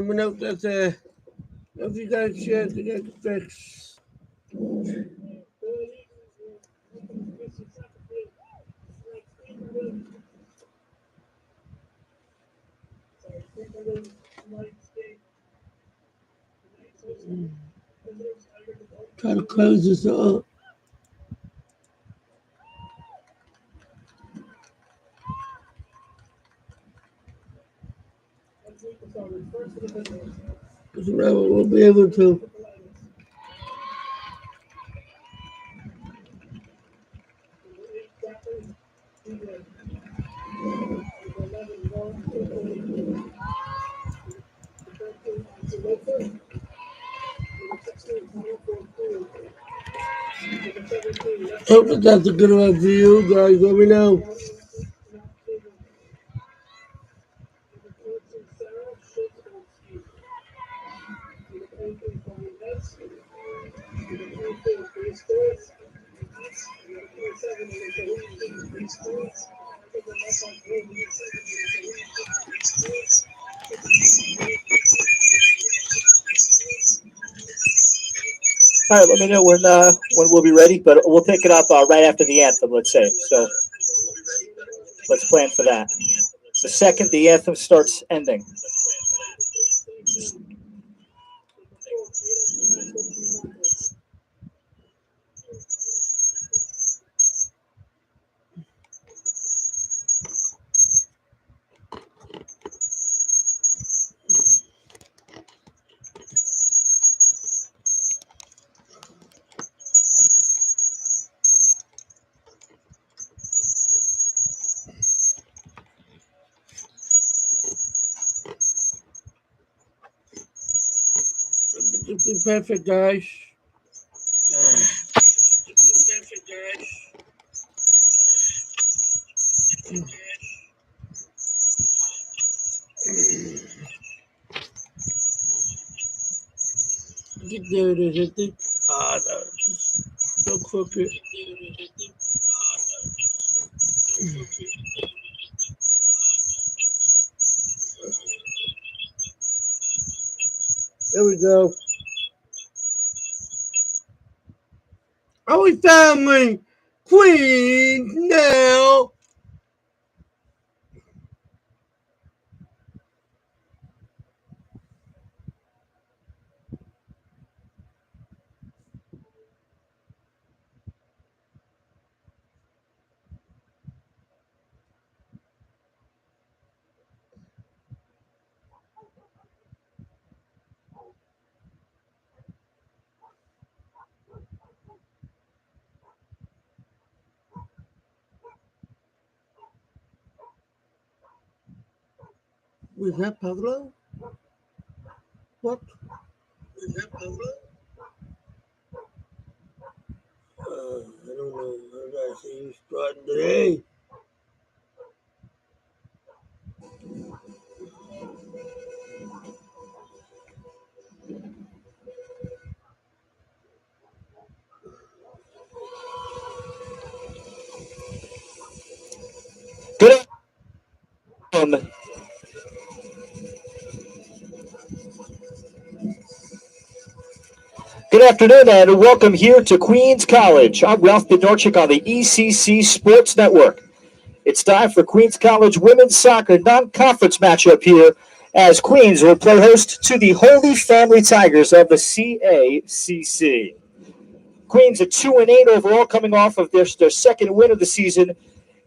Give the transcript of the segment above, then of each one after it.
me know that if you got a chance to get fixed. Try to close this up. Because we'll be able to. Hope that that's a good one for you guys. Let me know. All right, let me know when we'll be ready, but we'll pick it up right after the anthem, let's say. So let's plan for that. The second the anthem starts ending. Be perfect, guys. Get there, it is, I think. Ah, no. So crooked. There we go. Are we family? Queens now. Was that Pablo? What? Was that Pablo? I don't know. I gotta see you starting today. Good afternoon. Good afternoon and welcome here to Queens College. I'm Ralph Bednarchik on the ECC Sports Network. It's time for Queens College women's soccer non-conference matchup here as Queens will play host to the Holy Family Tigers of the CACC. Queens at 2-8 overall, coming off of their second win of the season,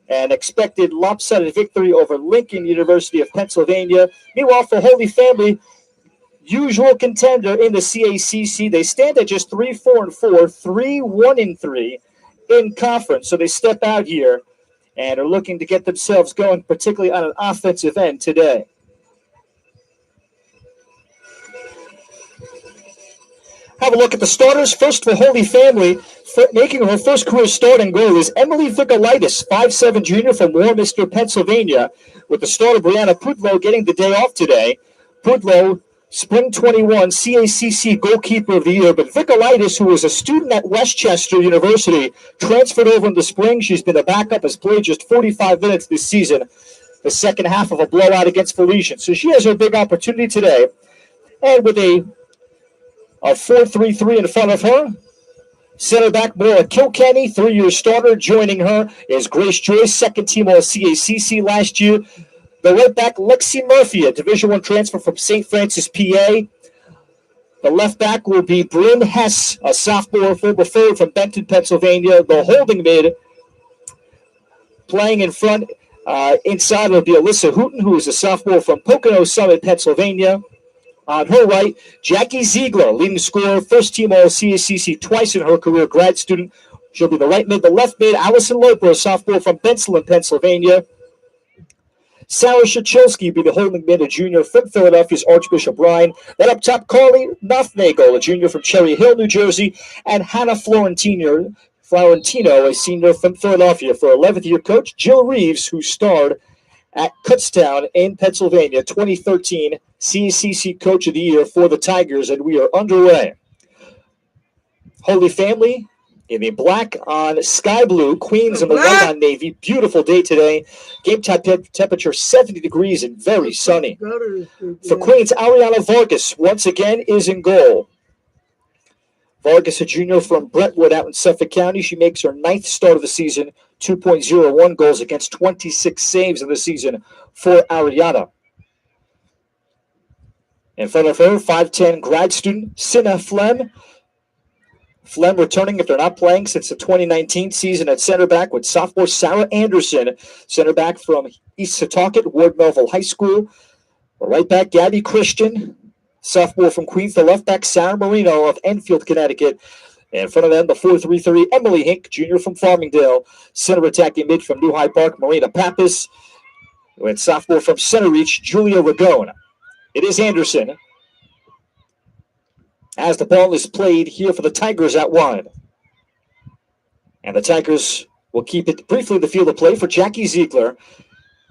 an expected lopsided victory over Lincoln University of Pennsylvania. Meanwhile, for Holy Family, usual contender in the CACC, they stand at just 3-4-4, 3-1-3 in conference. So they step out here and are looking to get themselves going, particularly on an offensive end today. Have a look at the starters. First for Holy Family, making her first career start and goal is Emily Vickalitis, 5'7" junior from Warminster, Pennsylvania, with the starter Brianna Pudlow getting the day off today. Pudlow, Spring 21 CACC Goalkeeper of the Year, but Vickalitis, who was a student at Westchester University, transferred over in the spring. She's been a backup, has played just 45 minutes this season, the second half of a blowout against Felician. So she has her big opportunity today And with a 4-3-3 in front of her, center back Maura Kilkenny, 3-year starter. Joining her is Grace Joyce, second team All-CACC last year. The right back, Lexi Murphy, a Division I transfer from St. Francis, PA. The left back will be Bryn Hess, a sophomore forward from Benton, Pennsylvania. The holding mid playing in front inside will be Alyssa Hooten, who is a sophomore from Pocono Summit, Pennsylvania. On her right, Jackie Ziegler, leading scorer, first team All-CACC twice in her career, grad student. She'll be the right mid. The left mid, Allison Loper, a sophomore from Bensalem, Pennsylvania. Sarah Shachilsky will be the holding mid, a junior from Philadelphia's Archbishop Ryan. Then up top, Carly Nothnagel, a junior from Cherry Hill, New Jersey. And Hannah Florentino, a senior from Philadelphia. For 11th year coach, Jill Reeves, who starred at Kutztown in Pennsylvania, 2013 CACC Coach of the Year for the Tigers, and we are underway. Holy Family in the black on sky blue, Queens in the white on navy. Beautiful day today. Game temperature 70 degrees and very sunny. For Queens, Ariana Vargas once again is in goal. Vargas, a junior from Brentwood out in Suffolk County. She makes her 9th start of the season, 2.01 goals against 26 saves in the season for Ariana. In front of her, 5'10 grad student, Sinna Flem. Flem returning after not playing since the 2019 season at center back with sophomore Sarah Anderson, center back from East Setauket, Ward Melville High School. The right back, Gabby Christian, sophomore from Queens. The left back, Sarah Marino of Enfield, Connecticut. In front of them, the 4-3-3, Emily Hink, junior from Farmingdale. Center attacking mid from New Hyde Park, Marina Pappas. With sophomore from Center Reach, Julia Ragone. It is Anderson, as the ball is played here for the Tigers out wide. And the Tigers will keep it briefly the field of play for Jackie Ziegler.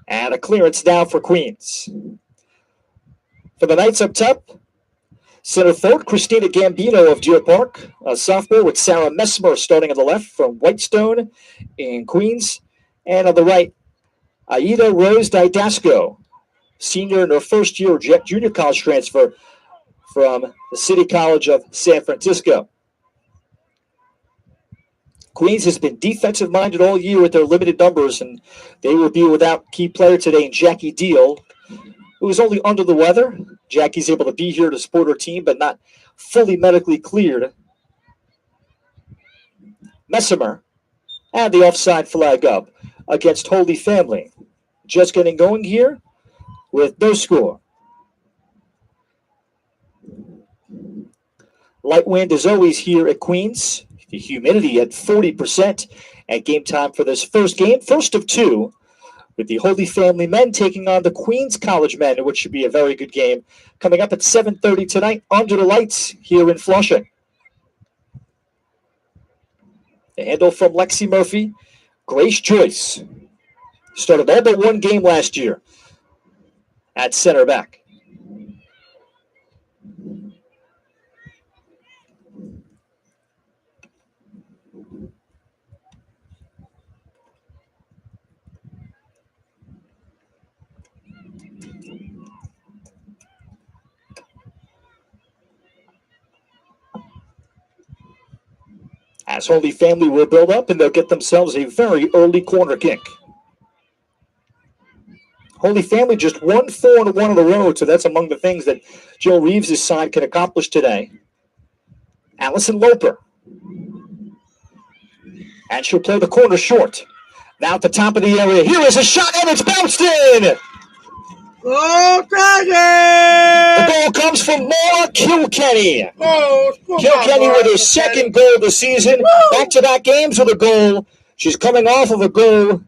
And a clearance now for Queens. For the Knights up top, center forward, Christina Gambino of Deer Park, a sophomore with Sarah Messmer starting on the left from Whitestone in Queens. And on the right, Aida Rose Didasco, senior in her first year junior college transfer from the City College of San Francisco. Queens has been defensive-minded all year with their limited numbers, and they will be without key player today in Jackie Deal, who is only under the weather. Jackie's able to be here to support her team, but not fully medically cleared. Messimer and the offside flag up against Holy Family. Just getting going here with no score. Light wind is always here at Queens. The humidity at 40% at game time for this first game, first of two, with the Holy Family men taking on the Queens College men, which should be a very good game, coming up at 7:30 tonight under the lights here in Flushing. The handle from Lexi Murphy, Grace Joyce. Started all but one game last year at center back. As Holy Family will build up, and they'll get themselves a very early corner kick. Holy Family just won 4-1 on the road, so that's among the things that Jill Reeves' side can accomplish today. Allison Loper. And she'll play the corner short. Now at the top of the area. Here is a shot, and it's bounced in! Go Tigers! The goal comes from Maura Kilkenny. Kilkenny with her second goal of the season. Back-to-back games with a goal. She's coming off of a goal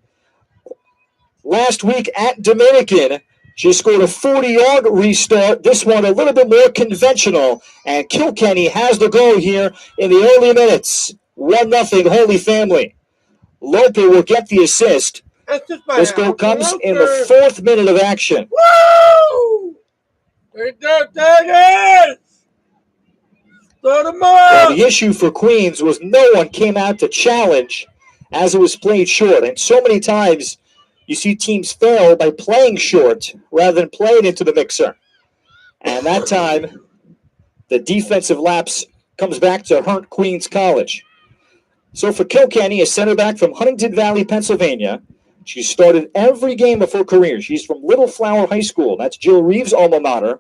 last week at Dominican. She scored a 40-yard restart. This one a little bit more conventional. And Kilkenny has the goal here in the early minutes. 1-0 Holy Family. Loper will get the assist. This goal comes in the 4th minute of action. Woo! There you go, Tigers! Throw them Well, up! the issue for Queens was no one came out to challenge as it was played short. And so many times you see teams fail by playing short rather than playing into the mixer. And that time the defensive lapse comes back to hurt Queens College. So for Kilkenny, a center back from Huntington Valley, Pennsylvania, she started every game of her career. She's from Little Flower High School. That's Jill Reeves' alma mater.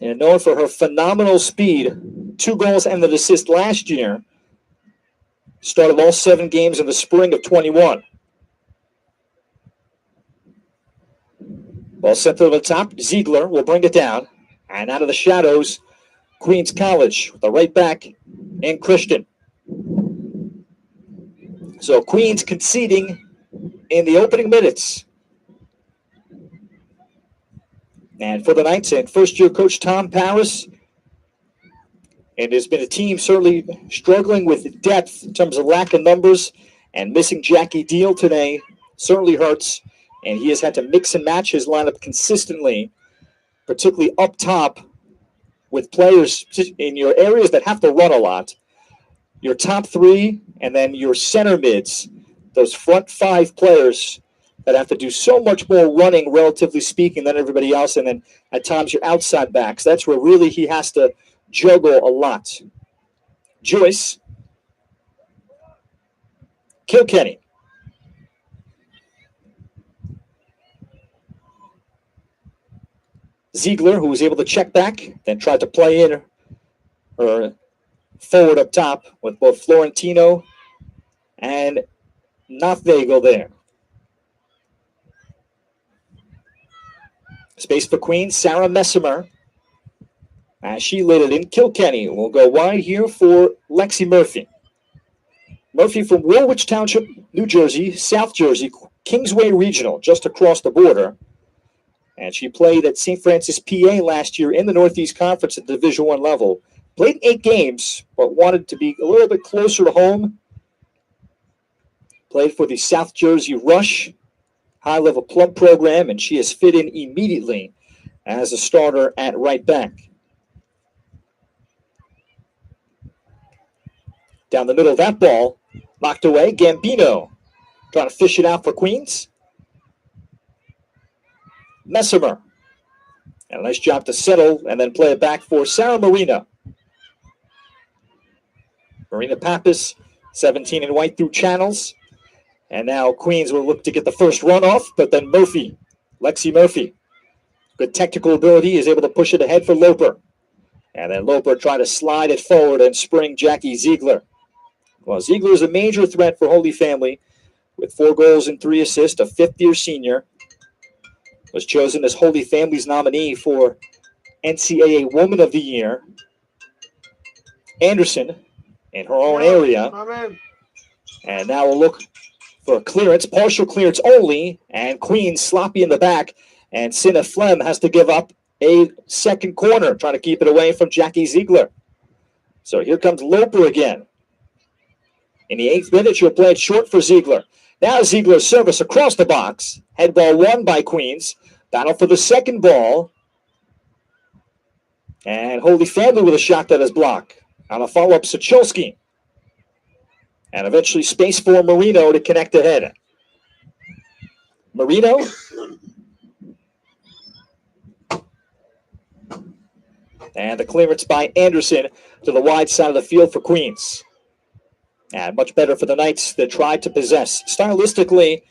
And known for her phenomenal speed, 2 goals and an assist last year. Started all 7 games in the spring of 21. Ball sent to the top. Ziegler will bring it down. And out of the shadows, Queens College with the right back and Christian. So Queens conceding in the opening minutes. And for the Knights and first-year coach Tom Paris, and there's been a team certainly struggling with depth in terms of lack of numbers, and missing Jackie Deal today certainly hurts. And he has had to mix and match his lineup consistently, particularly up top with players in your areas that have to run a lot. Your top 3 and then your center mids, those front 5 players that have to do so much more running, relatively speaking, than everybody else. And then at times your outside backs. That's where really he has to juggle a lot. Joyce. Kilkenny. Ziegler, who was able to check back, then tried to play in or forward up top with both Florentino and Nafvegel there. Space for Queens, Sarah Messimer. As she laid it in, Kilkenny will go wide here for Lexi Murphy. Murphy from Woolwich Township, New Jersey, South Jersey, Kingsway Regional, just across the border. And she played at St. Francis, PA last year in the Northeast Conference at Division I level. Played 8 games, but wanted to be a little bit closer to home. Played for the South Jersey Rush high-level club program, and she has fit in immediately as a starter at right back. Down the middle of that ball, knocked away, Gambino trying to fish it out for Queens. Messimer. And a nice job to settle and then play it back for Sarah Marina. Marina Pappas, 17 in white through channels. And now Queens will look to get the first run off, but then Murphy, Lexi Murphy, good technical ability, is able to push it ahead for Loper. And then Loper trying to slide it forward and spring Jackie Ziegler. Well, Ziegler is a major threat for Holy Family with 4 goals and 3 assists, a 5th-year senior. Was chosen as Holy Family's nominee for NCAA Woman of the Year. Anderson in her own area. And now we'll look for a clearance, partial clearance only, and Queens sloppy in the back, and Cinna Flem has to give up a second corner, trying to keep it away from Jackie Ziegler. So here comes Loper again. In the 8th minute, she'll play it short for Ziegler. Now Ziegler's service across the box. Head ball won by Queens. Battle for the second ball. And Holy Family with a shot that is blocked. On a follow-up, Sochilski. And eventually space for Marino to connect ahead. Marino. And the clearance by Anderson to the wide side of the field for Queens. And much better for the Knights that tried to possess. Stylistically,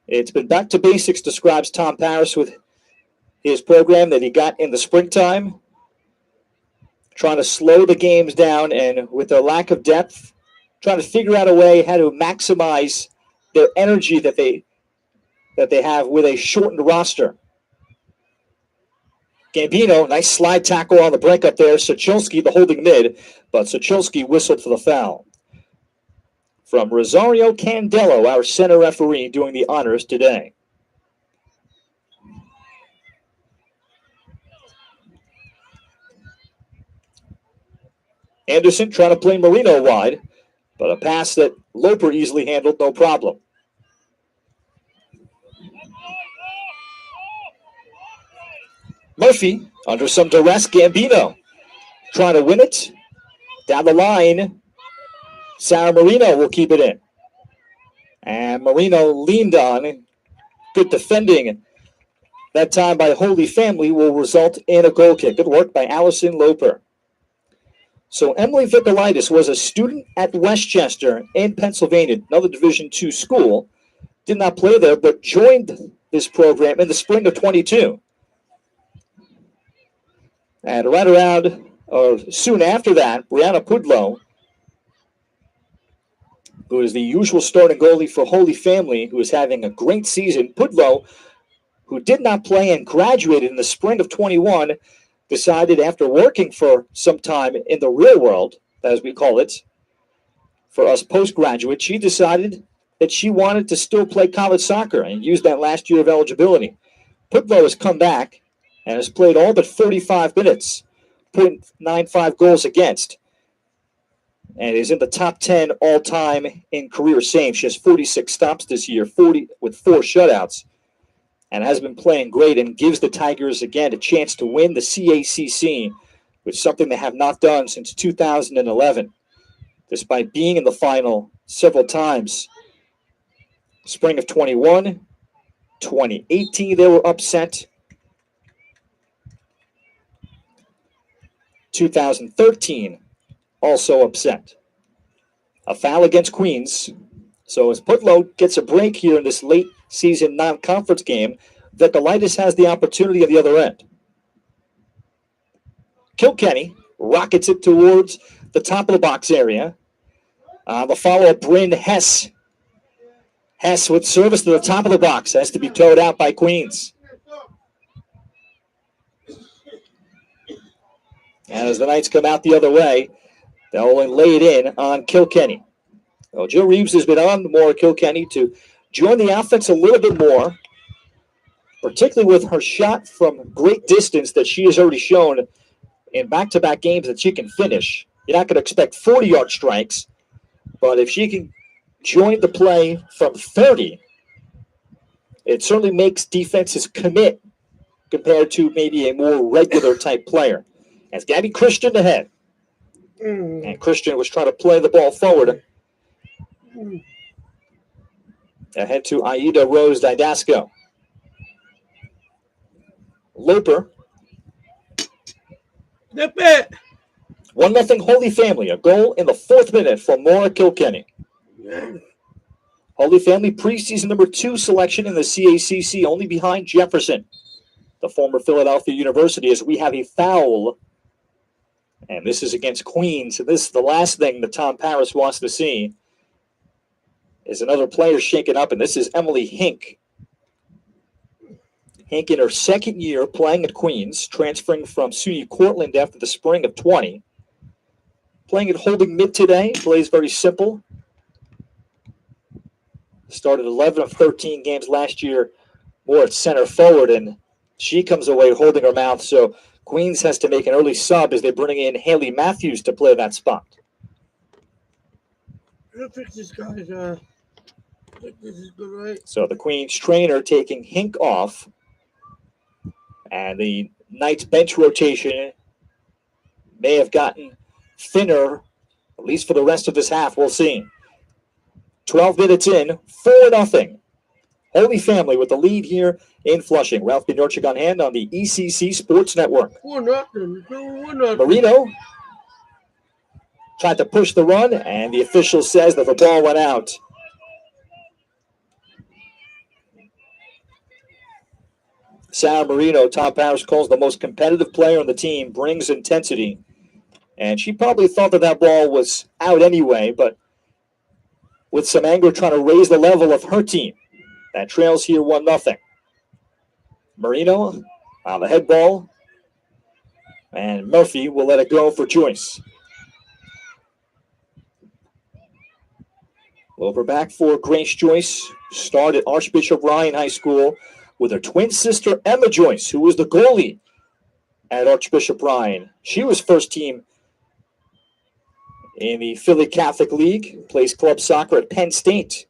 it's been back to basics, describes Tom Paris with his program that he got in the springtime. Trying to slow the games down, and with their lack of depth, trying to figure out a way how to maximize their energy that they have with a shortened roster. Gambino, nice slide tackle on the break up there. Sochilski, the holding mid, but Sochilski whistled for the foul. From Rosario Candelo, our center referee, doing the honors today. Anderson trying to play Marino wide, but a pass that Loper easily handled, no problem. Murphy under some duress. Gambino trying to win it. Down the line, Sarah Marino will keep it in. And Marino leaned on. Good defending That time by Holy Family will result in a goal kick. Good work by Allison Loper. So Emily Vicolaitis was a student at Westchester in Pennsylvania, another Division II school. Did not play there, but joined this program in the spring of 22. And right around, or soon after that, Brianna Pudlow, who is the usual starting goalie for Holy Family, who is having a great season. Pudlow, who did not play and graduated in the spring of 21, decided after working for some time in the real world, as we call it, for us postgraduates, she decided that she wanted to still play college soccer and use that last year of eligibility. Pudlow has come back and has played all but 35 minutes, 0.95 goals against, and is in the top 10 all-time in career saves. She has 46 stops this year, 40 with 4 shutouts, and has been playing great and gives the Tigers, again, a chance to win the CACC, which is something they have not done since 2011, despite being in the final several times. Spring of 21, 2018, they were upset. 2013, also upset. A foul against Queens. So as Pudlow gets a break here in this late season non-conference game, Vicolaitis has the opportunity at the other end. Kilkenny rockets it towards the top of the box area. The follow-up, Bryn Hess. Hess with service to the top of the box. Has to be towed out by Queens. And as the Knights come out the other way, they'll only lay it in on Kilkenny. Well, Jill Reeves has been on more Kilkenny to join the offense a little bit more, particularly with her shot from great distance that she has already shown in back-to-back games that she can finish. You're not going to expect 40-yard strikes, but if she can join the play from 30, it certainly makes defenses commit compared to maybe a more regular type player. As Gabby Christian ahead. And Christian was trying to play the ball forward. Ahead to Aida Rose Didasco. Loper. 1-0 Holy Family. A goal in the 4th minute for Maura Kilkenny. Holy Family preseason number 2 selection in the CACC, only behind Jefferson, the former Philadelphia University, as we have a foul. And this is against Queens. And this is the last thing that Tom Paris wants to see is another player shaken up. And this is Emily Hink. Hink in her 2nd year playing at Queens, transferring from SUNY Cortland after the spring of 20. Playing at holding mid today. Plays very simple. Started 11 of 13 games last year more at center forward. And she comes away holding her mouth. So Queens has to make an early sub as they bring in Haley Matthews to play that spot. I think this guy's, I think this is good, right? So the Queens trainer taking Hink off. And the Knights bench rotation may have gotten thinner, at least for the rest of this half. We'll see. 12 minutes in, 4-0. Holy Family with the lead here in Flushing. Ralph Bjorchik on hand on the ECC Sports Network. 4-0. Marino tried to push the run, and the official says that the ball went out. Sarah Marino, Tom Paris calls the most competitive player on the team, brings intensity. And she probably thought that that ball was out anyway, but with some anger trying to raise the level of her team. That trails here 1-0. Marino on the head ball. And Murphy will let it go for Joyce. Over back for Grace Joyce. Started at Archbishop Ryan High School with her twin sister Emma Joyce, who was the goalie at Archbishop Ryan. She was first team in the Philly Catholic League, plays club soccer at Penn State.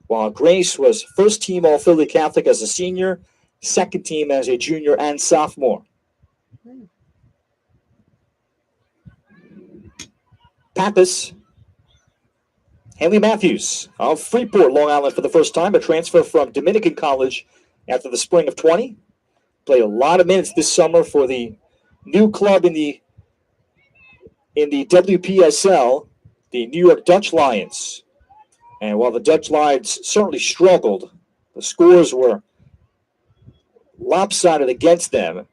While Grace was first team All-Philly Catholic as a senior, second team as a junior and sophomore. Pappas. Haley Matthews of Freeport, Long Island for the first time, a transfer from Dominican College after the spring of 20. Played a lot of minutes this summer for the new club in the WPSL, the New York Dutch Lions. And while the Dutch Lions certainly struggled, the scores were lopsided against them.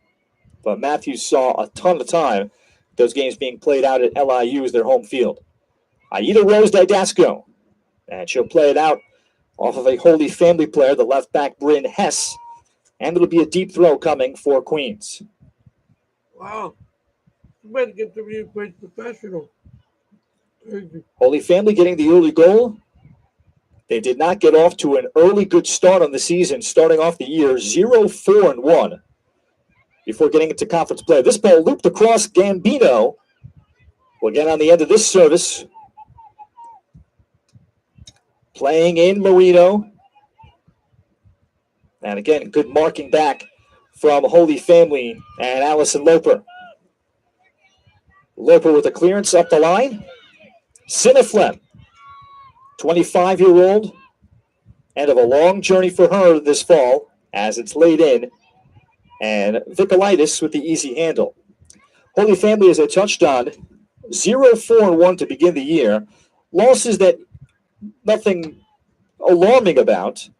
But Matthews saw a ton of time, those games being played out at LIU as their home field. Aida Rose Didasco, and she'll play it out off of a Holy Family player, the left back Bryn Hess. And it'll be a deep throw coming for Queens. Wow. You better get to be a great professional. Holy Family getting the early goal. They did not get off to an early good start on the season, starting off the year 0-4-1 before getting into conference play. This ball looped across. Gambino will get on the end of this service. Playing in Marino. And again, good marking back from Holy Family and Allison Loper. Loper with a clearance up the line. Siniflem, 25-year-old, end of a long journey for her this fall as it's laid in. And Vikalitis with the easy handle. Holy Family, as I touched on, 0-4-1 to begin the year. Losses that nothing alarming about.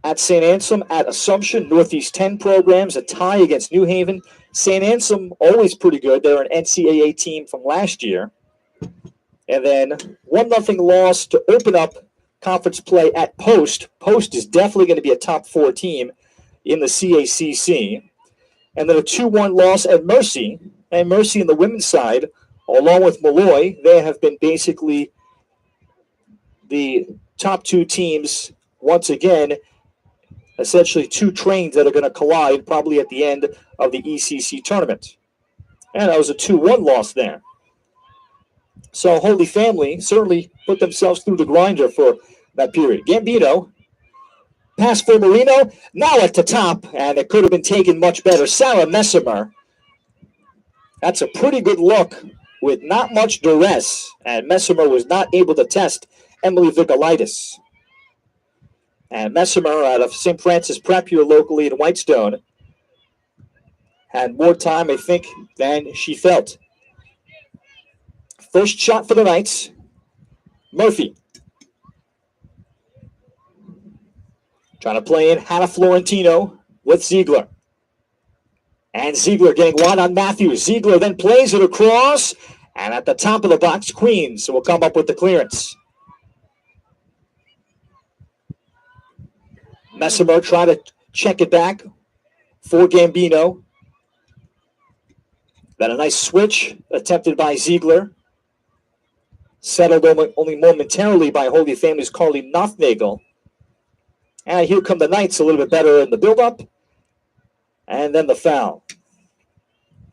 At St. Anselm, at Assumption, Northeast 10 programs, a tie against New Haven. St. Anselm, always pretty good. They're an NCAA team from last year. And then 1-0 loss to open up conference play at Post. Post is definitely going to be a top 4 team in the CACC. And then a 2-1 loss at Mercy. And Mercy in the women's side, along with Malloy, they have been basically the top 2 teams once again. Essentially 2 trains that are going to collide probably at the end of the ECC tournament. And that was a 2-1 loss there. So Holy Family certainly put themselves through the grinder for that period. Gambino, pass for Marino, now at the top, and it could have been taken much better. Sarah Messimer, that's a pretty good look with not much duress, and Messimer was not able to test Emily Vikalitis. And Messimer out of St. Francis Prep here locally in Whitestone had more time, I think, than she felt. First shot for the Knights. Murphy. Trying to play in Hannah Florentino with Ziegler. And Ziegler getting wide on Matthews. Ziegler then plays it across. And at the top of the box, Queens will come up with the clearance. Messimer trying to check it back for Gambino. Then a nice switch attempted by Ziegler. Settled only momentarily by Holy Family's Carly Nothnagel. And here come the Knights a little bit better in the build-up. And then the foul.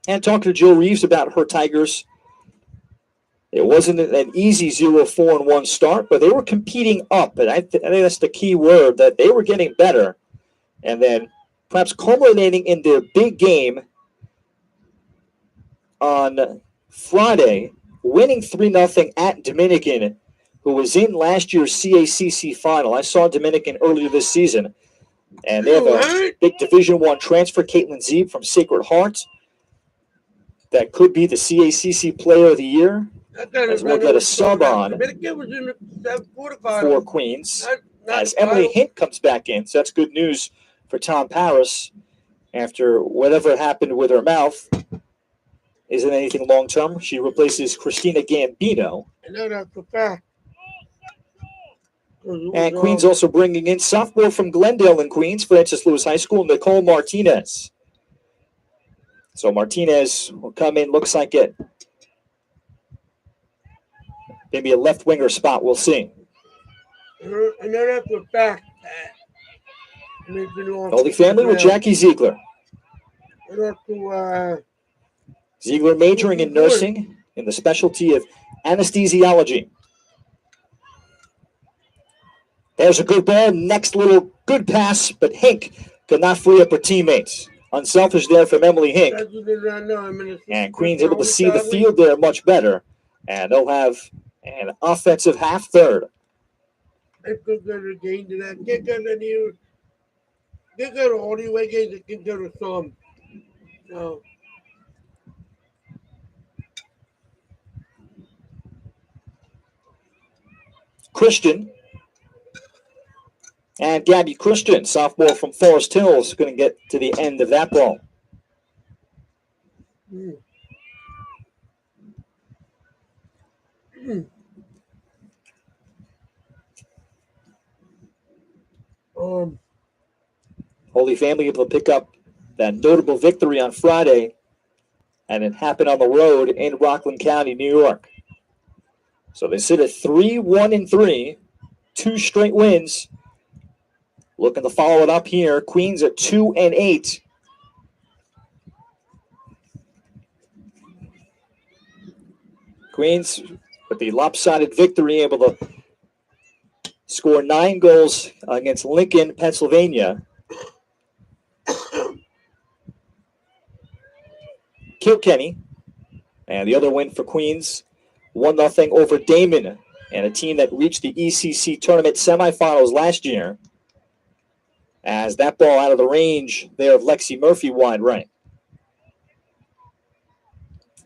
And talking to Jill Reeves about her Tigers, it wasn't an easy 0-4-1 start, but they were competing up. And I think that's the key word, that they were getting better. And then perhaps culminating in their big game on Friday, winning 3-0 at Dominican, who was in last year's CACC final. I saw Dominican earlier this season. And they have a big Division I transfer, Caitlin Zeeb from Sacred Heart. That could be the CACC Player of the Year. As we'll get a sub on for Queens as Emily Hint comes back in. So that's good news for Tom Paris after whatever happened with her mouth isn't anything long-term. She replaces Christina Gambino. I know that's a fact. And Queens also bringing in sophomore from Glendale in Queens, Francis Lewis High School, Nicole Martinez. So Martinez will come in, looks like it. Maybe a left winger spot, we'll see. I know that's a fact. Holy Family with Jackie Ziegler. Ziegler majoring in nursing in the specialty of anesthesiology. There's a good ball. Next little good pass, but Hink could not free up her teammates. Unselfish there from Emily Hink. And Queens able to see the field there much better. And they'll have an offensive half third. They got all the way to get to some. So, Christian. And Gabby Christian, sophomore from Forest Hills, going to get to the end of that ball. Holy Family able to pick up that notable victory on Friday, and it happened on the road in Rockland County, New York. So they sit at 3-1-3, 2 straight wins. Looking to follow it up here. Queens at 2-8. Queens with the lopsided victory, able to score 9 goals against Lincoln, Pennsylvania. Kilkenny, and the other win for Queens, 1-0 over Damon, and a team that reached the ECC tournament semifinals last year. As that ball out of the range there of Lexi Murphy wide right.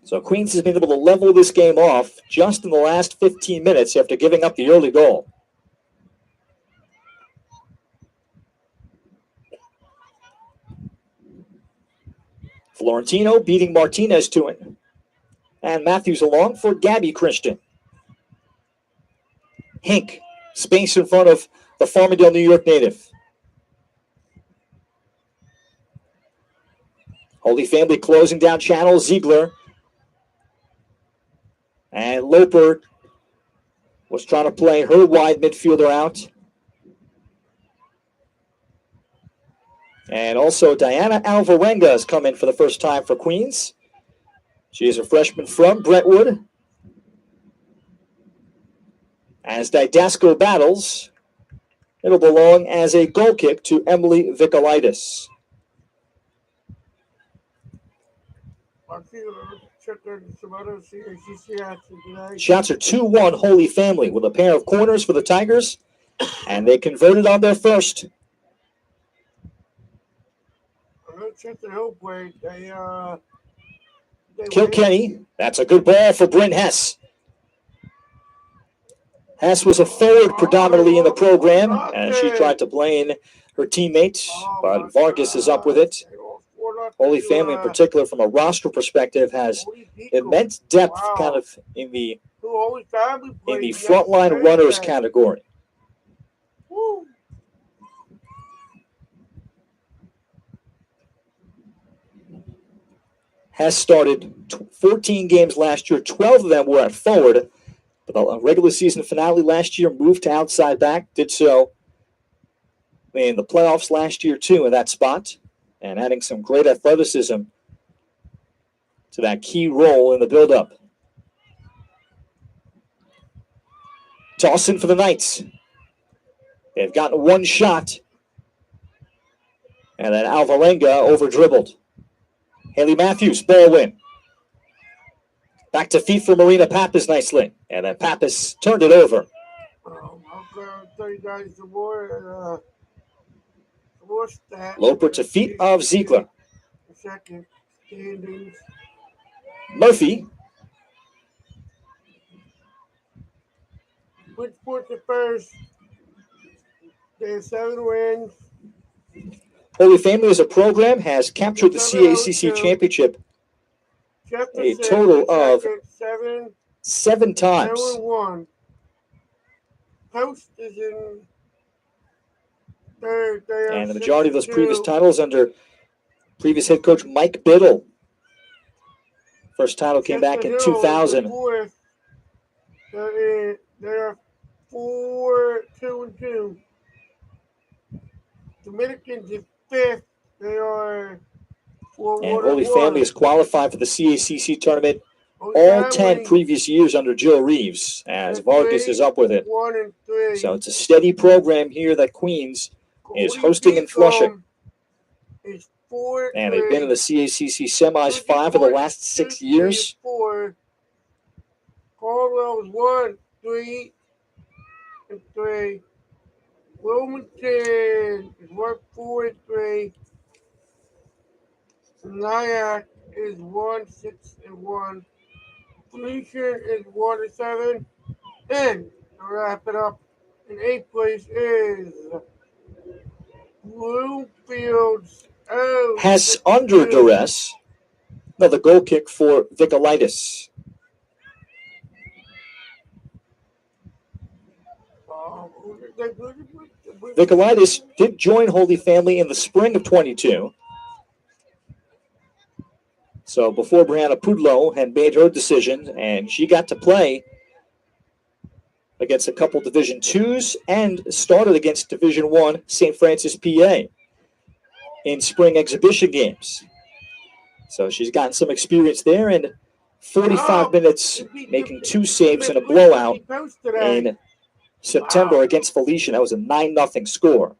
So Queens has been able to level this game off just in the last 15 minutes after giving up the early goal. Florentino beating Martinez to it. And Matthews along for Gabby Christian. Hink, space in front of the Farmingdale, New York native. Holy Family closing down channel, Ziegler. And Loper was trying to play her wide midfielder out. And also Diana Alvarenga has come in for the first time for Queens. She is a freshman from Brentwood. As Didasco battles, it'll belong as a goal kick to Emily Vicolaitis. Shots are 2-1 Holy Family with a pair of corners for the Tigers, and they converted on their first. Kilkenny, that's a good ball for Bryn Hess. Hess was a forward predominantly in the program, and she tried to play in her teammates, but Vargas is up with it. Holy Family in particular, from a roster perspective, has immense depth kind of in the frontline runners category. Hess started 14 games last year. 12 of them were at forward. But the regular season finale last year, moved to outside back, did so in the playoffs last year too in that spot, and adding some great athleticism to that key role in the build-up. Toss in for the Knights. They've gotten one shot, and then Alvarenga over-dribbled. Haley Matthews, ball win. Back to feet for Marina Pappas nicely. And then Pappas turned it over. Loper to feet of Ziegler. Murphy. Bridgeport to first. They have 7 wins. Holy Family as a program has captured the CACC championship a total of 7 times. 7-1. Post is in third. And the majority of those previous titles under previous head coach Mike Biddle. First title came back in 2000. They are 4-2-2. Dominicans is 5th. They are 4-1-1. And Holy Family is qualified for the CACC tournament all 10 previous years under Joe Reeves, as Vargas is up with it. 1-3. So it's a steady program here that Queens is hosting in Flushing. And they've been in the CACC semis 5 of the last 6 years. Caldwell is 1-3-3. Wilmington is 1-4-3. Nyack is 1-6-1. Felician is 1-7. And to wrap it up, in 8th place is Bloomfield's. Oh, Hess under duress. Another goal kick for Vicolaitis. Vicolaitis did join Holy Family in the spring of 22. So before Brianna Pudlo had made her decision, and she got to play against a couple Division IIs and started against Division I St. Francis, PA in spring exhibition games. So she's gotten some experience there, and 45 minutes making 2 saves and a blowout in September against Felicia. That was a 9-0 score.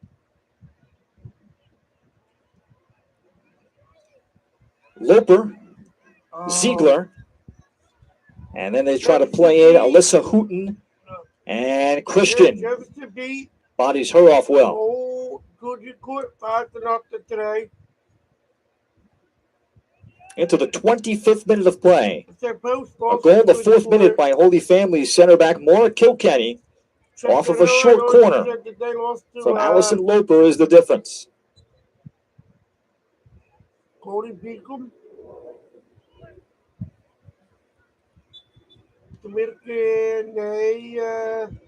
Loper, Ziegler, and then they try to play in Alyssa Hooten and Christian. Bodies her off well. Oh, good court, 5-0 today. Into the 25th minute of play. A goal in the 4th minute by Holy Family center back Maura Kilkenny off of a short corner from Allison Loper is the difference. Cody Beacom.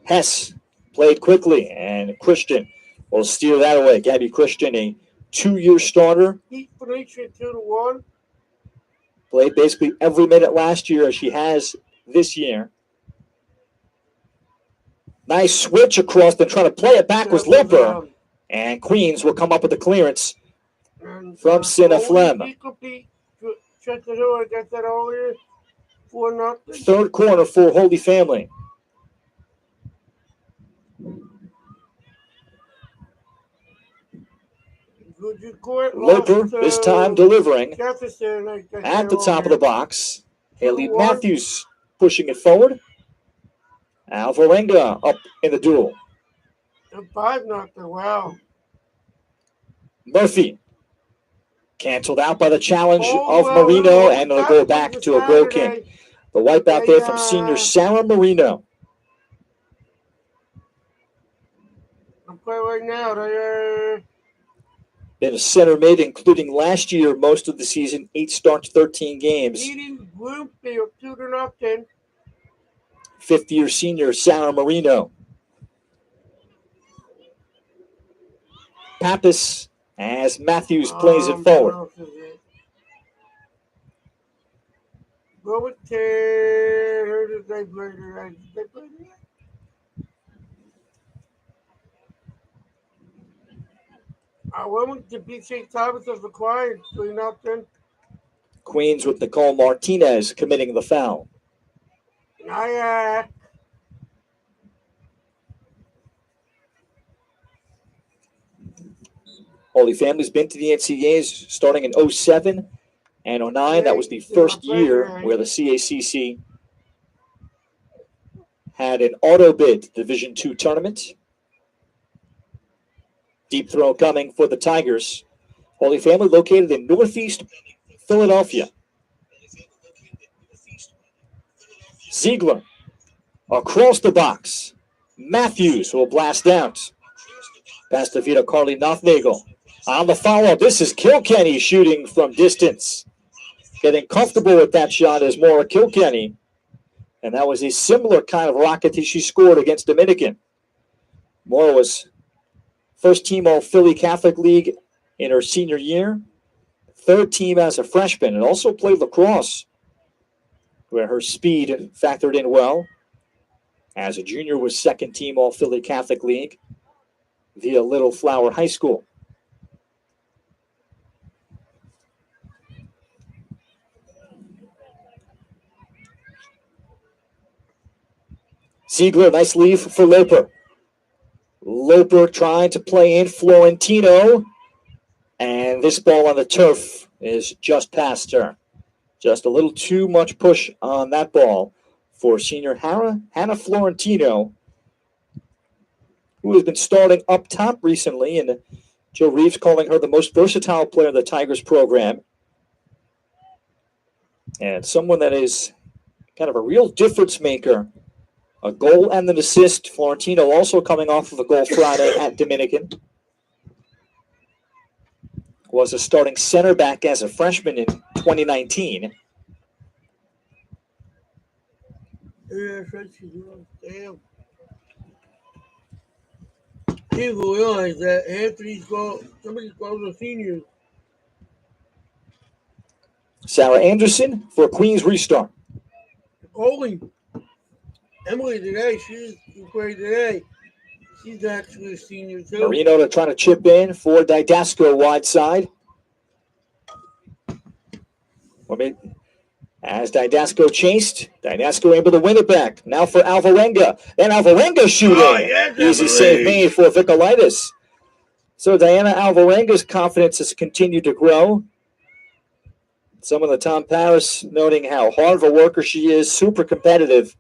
Hess played quickly, and Christian will steer that away. Gabby Christian, a 2-year starter. Beat Felicia 2-1. Played basically every minute last year as she has this year. Nice switch across and trying to play it back was Loper. And Queens will come up with the clearance from Sina Flem. Third corner for Holy Family. Loper this time delivering at the top of the box. Haley Matthews pushing it forward. Alvarenga up in the duel. 5-0, wow. Murphy canceled out by the challenge of Marino, and it'll go back to a broken. The wipeout there from senior Sarah Marino. I'm playing right now. Been a center mid, including last year, most of the season, 8 starts, 13 games. Leading Bloomfield 2-0. 5th-year senior Sarah Marino. Pappas as Matthews plays it forward. Go with 10. Who did they play tonight? Did they play tonight? Wilmington beat St. Thomas as required. 3-0. Queens with Nicole Martinez committing the foul. Nyack. Holy Family's been to the NCAAs starting in 07 and 09. That was the first year where the CACC had an auto bid Division II tournament. Deep throw coming for the Tigers. Holy Family located in Northeast Philadelphia. Ziegler across the box. Matthews will blast out. Pass to Vita Carly Nothnagel. On the follow-up, this is Kilkenny shooting from distance. Getting comfortable with that shot is Maura Kilkenny. And that was a similar kind of rocket that she scored against Dominican. Maura was first team All-Philly Catholic League in her senior year. Third team as a freshman, and also played lacrosse, where her speed factored in well. As a junior, was second team All-Philly Catholic League via Little Flower High School. Ziegler, nice leave for Loper. Loper trying to play in Florentino. And this ball on the turf is just past her. Just a little too much push on that ball for senior Hannah Florentino, who has been starting up top recently, and Joe Reeves calling her the most versatile player in the Tigers program. And someone that is kind of a real difference maker. A goal and an assist. Florentino also coming off of a goal Friday at Dominican. Was a starting center back as a freshman in 2019. Yeah, that's right. Damn. People realize that somebody's called the seniors. Sarah Anderson for Queens restart. Goalie. Emily today, she played today. She's actually a senior too. Marino to try to chip in for Didasco wide side. As Didasco chased, Didasco able to win it back. Now for Alvarenga. And Alvarenga shooting. Oh, yes, Easy Emily. save made for Vicolaitis. So Diana Alvarenga's confidence has continued to grow. Some of the Tom Paris noting how hard of a worker she is, super competitive.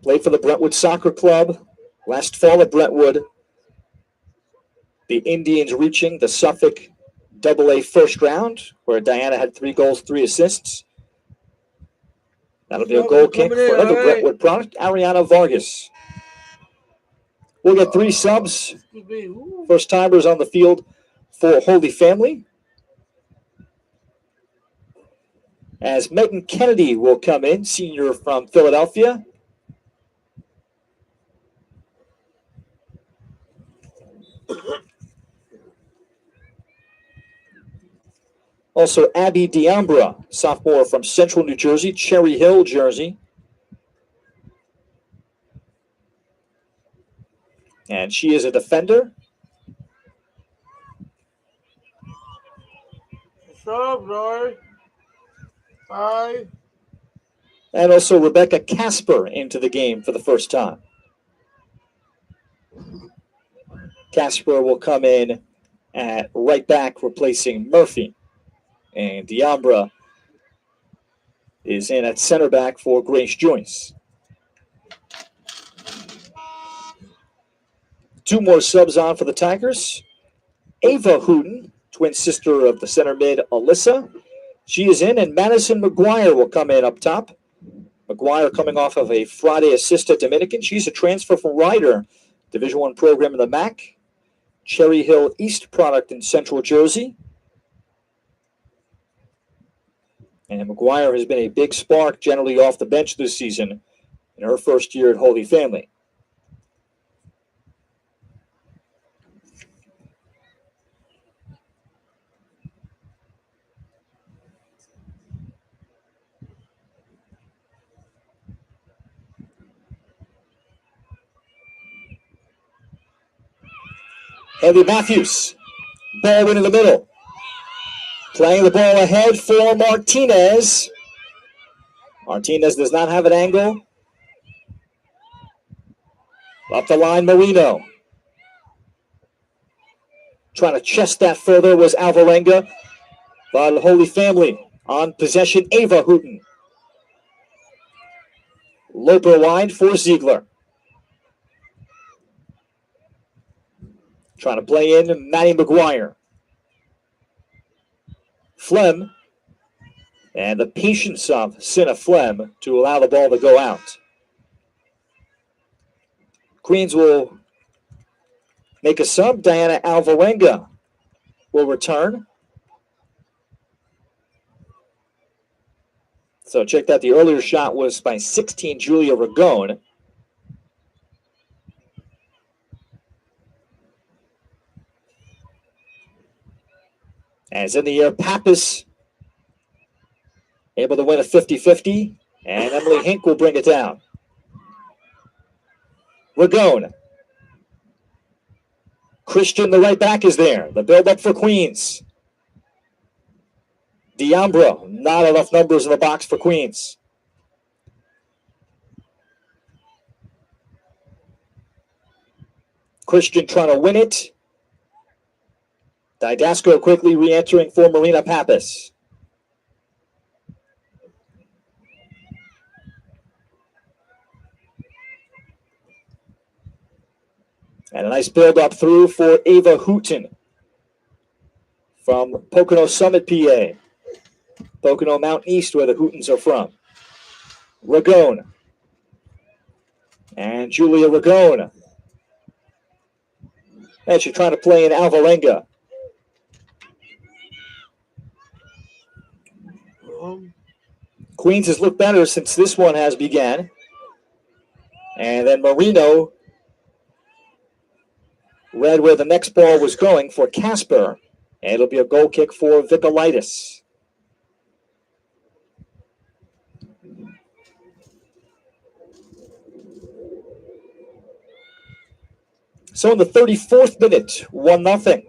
Played for the Brentwood Soccer Club last fall at Brentwood. The Indians reaching the Suffolk AA first round, where Diana had 3 goals, 3 assists. That'll be a goal kick for another Brentwood product, Ariana Vargas. We'll get 3 subs. First timers on the field for Holy Family. As Megan Kennedy will come in, senior from Philadelphia. Also, Abby Diambra, sophomore from Central New Jersey, Cherry Hill, Jersey. And she is a defender. Sub, Roy. 5. And also Rebecca Casper into the game for the first time. Casper will come in at right back, replacing Murphy. And Diambra is in at center back for Grace Joyce. 2 more subs on for the Tigers. Ava Hooten, twin sister of the center mid Alyssa. She is in, and Madison McGuire will come in up top. McGuire coming off of a Friday assist at Dominican. She's a transfer from Ryder, Division I program in the MAC. Cherry Hill East product in Central Jersey. And McGuire has been a big spark generally off the bench this season in her first year at Holy Family. Haley Matthews, ball in the middle. Playing the ball ahead for Martinez. Martinez does not have an angle. Up the line, Marino. Trying to chest that further was Alvarenga. But Holy Family on possession, Ava Hooten. Loper wide for Ziegler. Trying to play in Maddie McGuire. Flem. And the patience of Cinna Flem to allow the ball to go out. Queens will make a sub. Diana Alvarenga will return. So check that. The earlier shot was by 16, Julia Ragone. As in the air, Pappas able to win a 50-50. And Emily Hink will bring it down. Ragone. Christian, the right back, is there. The build-up for Queens. Diambra, not enough numbers in the box for Queens. Christian trying to win it. Didasco quickly re-entering for Marina Pappas. And a nice build up through for Ava Hooten from Pocono Summit, PA. Pocono Mountain East, where the Hootens are from. Ragone. And Julia Ragone. And she's trying to play in Alvarenga. Queens has looked better since this one has began. And then Marino read where the next ball was going for Casper. And it'll be a goal kick for Vicolaitis. So in the 34th minute, 1-0.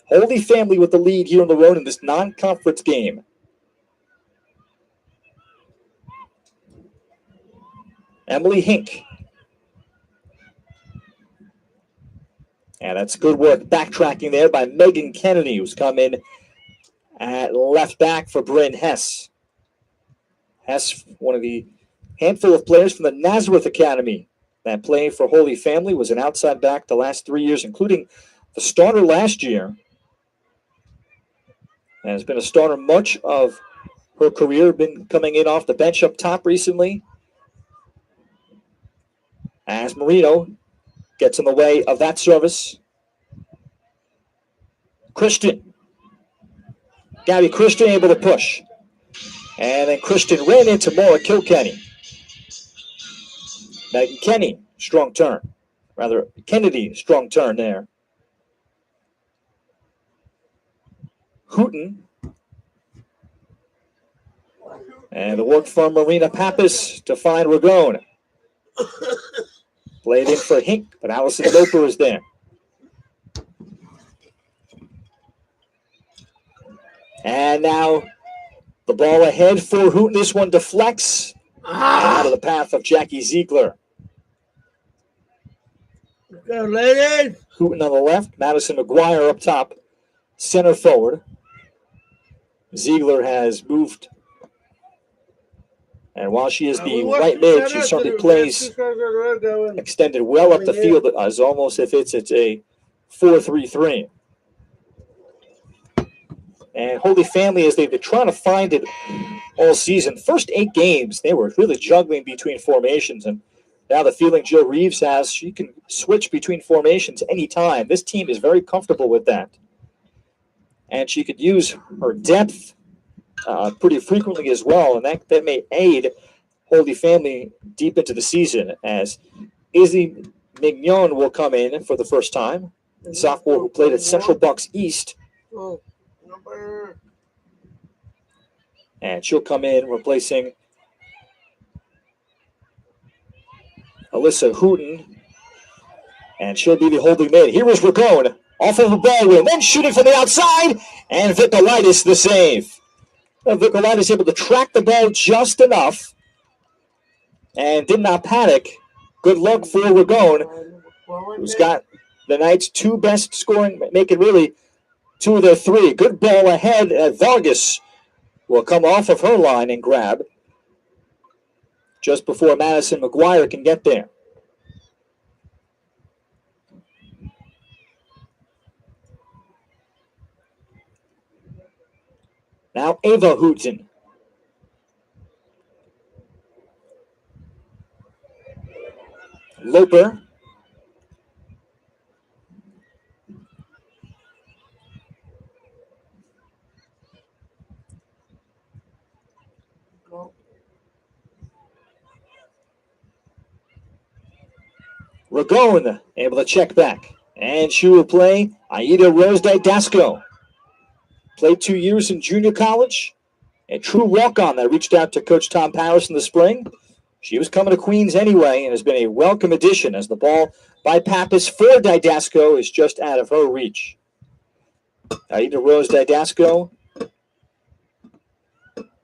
Holy Family with the lead here on the road in this non-conference game. Emily Hink. And that's good work backtracking there by Megan Kennedy, who's come in at left back for Bryn Hess. Hess, one of the handful of players from the Nazareth Academy that played for Holy Family, was an outside back the last 3 years, including the starter last year. And has been a starter much of her career, been coming in off the bench up top recently. As Marino gets in the way of that service. Christian. Gabby Christian able to push. And then Christian ran into Maura Kilkenny. Megan Kenny, strong turn. Rather, Kennedy, strong turn there. Hooten. And the work from Marina Pappas to find Ragone. Played in for Hink, but Allison Loper is there. And now the ball ahead for Hooten. This one deflects out of the path of Jackie Ziegler. Go, ladies. Hooten on the left, Madison McGuire up top, center forward. Ziegler has moved. And while she is the right mid, she certainly plays extended well up the field as almost if it's a 4-3-3. And Holy Family, as they've been trying to find it all season, first 8 games, they were really juggling between formations. And now the feeling Joe Reeves has, she can switch between formations anytime. This team is very comfortable with that. And she could use her depth pretty frequently as well, and that may aid Holy Family deep into the season, as Izzy Mignon will come in for the first time, the sophomore who played at Central Bucks East. And she'll come in replacing Alyssa Hooten, and she'll be the holding mid. Here is Ragone, off of the ball wheel, then shooting from the outside, and Vicolaitis the save. Vicolaitis able to track the ball just enough and did not panic. Good luck for Ragone, who's got the Knights' 2 best scoring, making really 2 of their 3. Good ball ahead. Vargas will come off of her line and grab just before Madison McGuire can get there. Now Ava Hooten. Loper. Ragone able to check back. And she will play Aida Rose Didasco. Played 2 years in junior college. A true walk-on that reached out to Coach Tom Paris in the spring. She was coming to Queens anyway and has been a welcome addition as the ball by Pappas for Didasco is just out of her reach. Aida Rose Didasco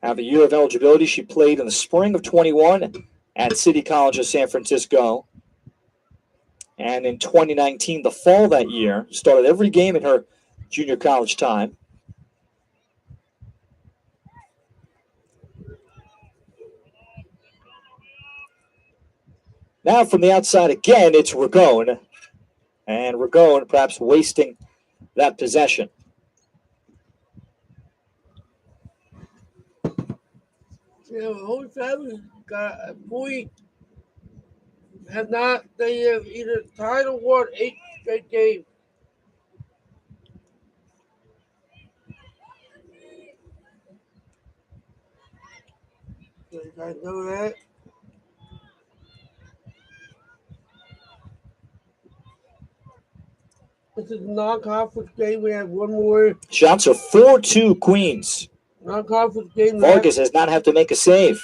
have a year of eligibility. She played in the spring of 21 at City College of San Francisco. And in 2019, the fall that year, started every game in her junior college time. Now from the outside again, it's Ragone. And Ragone perhaps wasting that possession. The Holy Family got a point. They have either tied or won 8 straight games. So you guys know that. This is a non-conference game. We have one more Shots are 4-2 Queens. non-conference game left. Vargas has not had to make a save.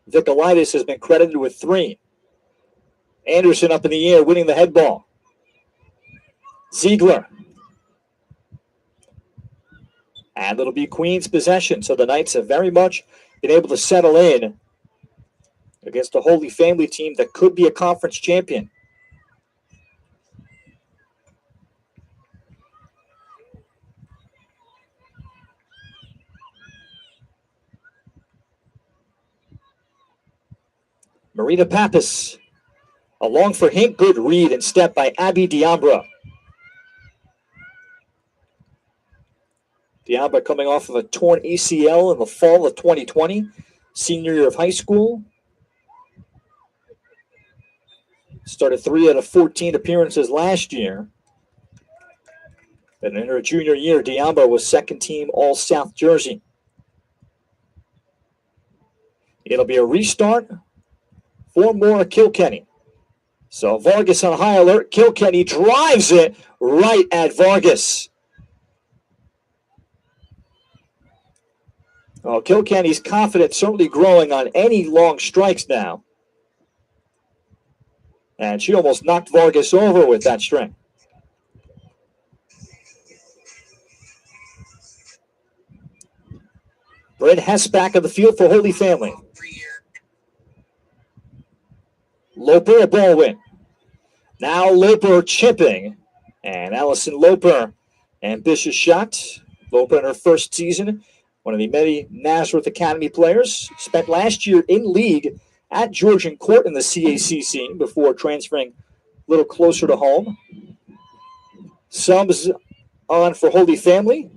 Vikalitis has been credited with 3. Anderson up in the air, winning the head ball. Ziegler. And it'll be Queens' possession. So the Knights have very much been able to settle in against a Holy Family team that could be a conference champion. Marina Pappas. Along for Hink. Good read and step by Abby Diambra. Diambra coming off of a torn ACL in the fall of 2020, senior year of high school. Started 3 out of 14 appearances last year. But in her junior year, Diambra was second team All-South Jersey. It'll be a restart for Maura Kilkenny. So Vargas on high alert. Kilkenny drives it right at Vargas. Oh, Kilkenny's confidence certainly growing on any long strikes now. And she almost knocked Vargas over with that string. Brent Hess back on the field for Holy Family. Loper, a ball win. Now Loper chipping. And Allison Loper, ambitious shot. Loper in her first season, one of the many Nazareth Academy players. Spent last year in league at Georgian Court in the CACC before transferring a little closer to home. Subs on for Holy Family.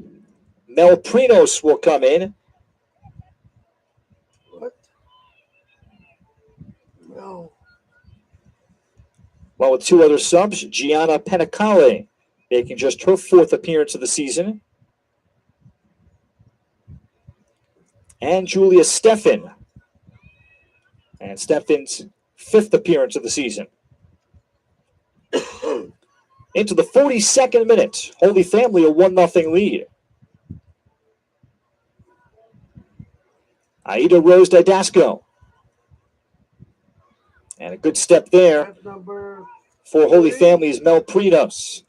Mel Prinos will come in. What? No. Well, with 2 other subs, Gianna Penacale making just her 4th appearance of the season. And Julia Steffen. And Steffen's 5th appearance of the season. Into the 42nd minute. Holy Family a 1-0 lead. Aida Rose Didasco. And a good step there for Holy Family's Mel Prinos.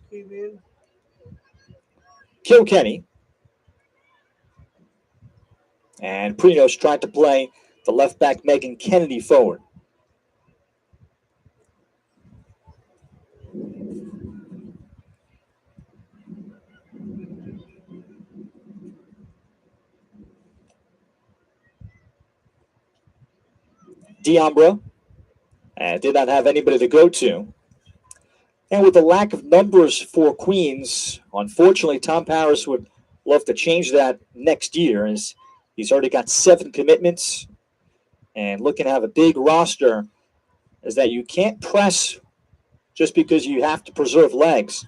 Kilkenny. And Prinos tried to play the left back Megan Kennedy forward. Diambra did not have anybody to go to. And with the lack of numbers for Queens, unfortunately, Tom Paris would love to change that next year, as he's already got 7 commitments and looking to have a big roster, is that you can't press just because you have to preserve legs.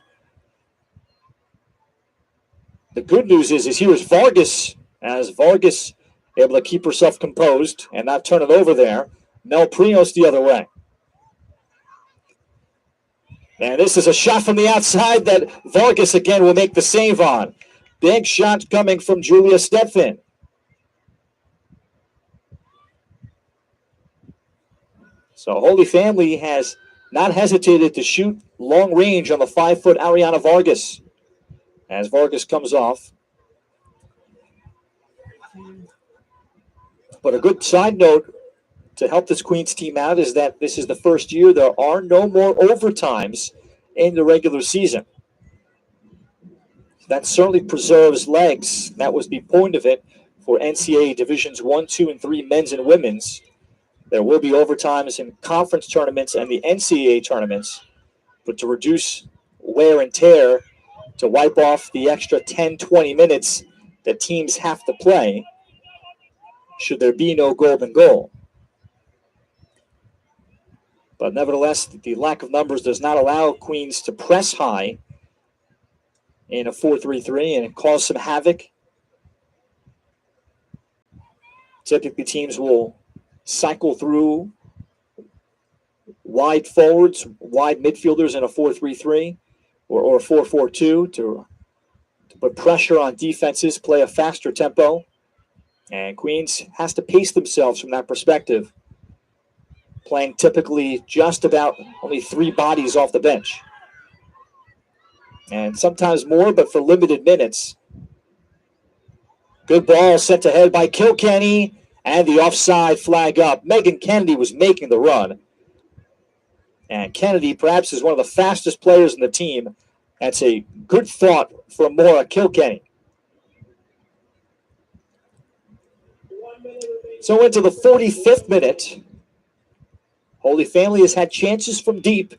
The good news is here is Vargas, as Vargas able to keep herself composed and not turn it over there. Mel Prinos the other way. And this is a shot from the outside that Vargas again will make the save on. Big shot coming from Julia Steffen. So Holy Family has not hesitated to shoot long range on the 5-foot Ariana Vargas as Vargas comes off. But a good side note to help this Queens team out is that this is the first year there are no more overtimes in the regular season. That certainly preserves legs. That was the point of it for NCAA Divisions 1, 2, and 3 men's and women's. There will be overtimes in conference tournaments and the NCAA tournaments, but to reduce wear and tear to wipe off the extra 10, 20 minutes that teams have to play should there be no golden goal. But nevertheless, the lack of numbers does not allow Queens to press high in a 4-3-3 and cause some havoc. Typically, teams will cycle through wide forwards, wide midfielders in a 4-3-3 or a 4-4-2 to put pressure on defenses, play a faster tempo. And Queens has to pace themselves from that perspective, playing typically just about only 3 bodies off the bench. And sometimes more, but for limited minutes. Good ball sent ahead by Kilkenny, and the offside flag up. Megan Kennedy was making the run. And Kennedy perhaps is one of the fastest players in the team. That's a good thought from Maura Kilkenny. So into the 45th minute. Holy Family has had chances from deep.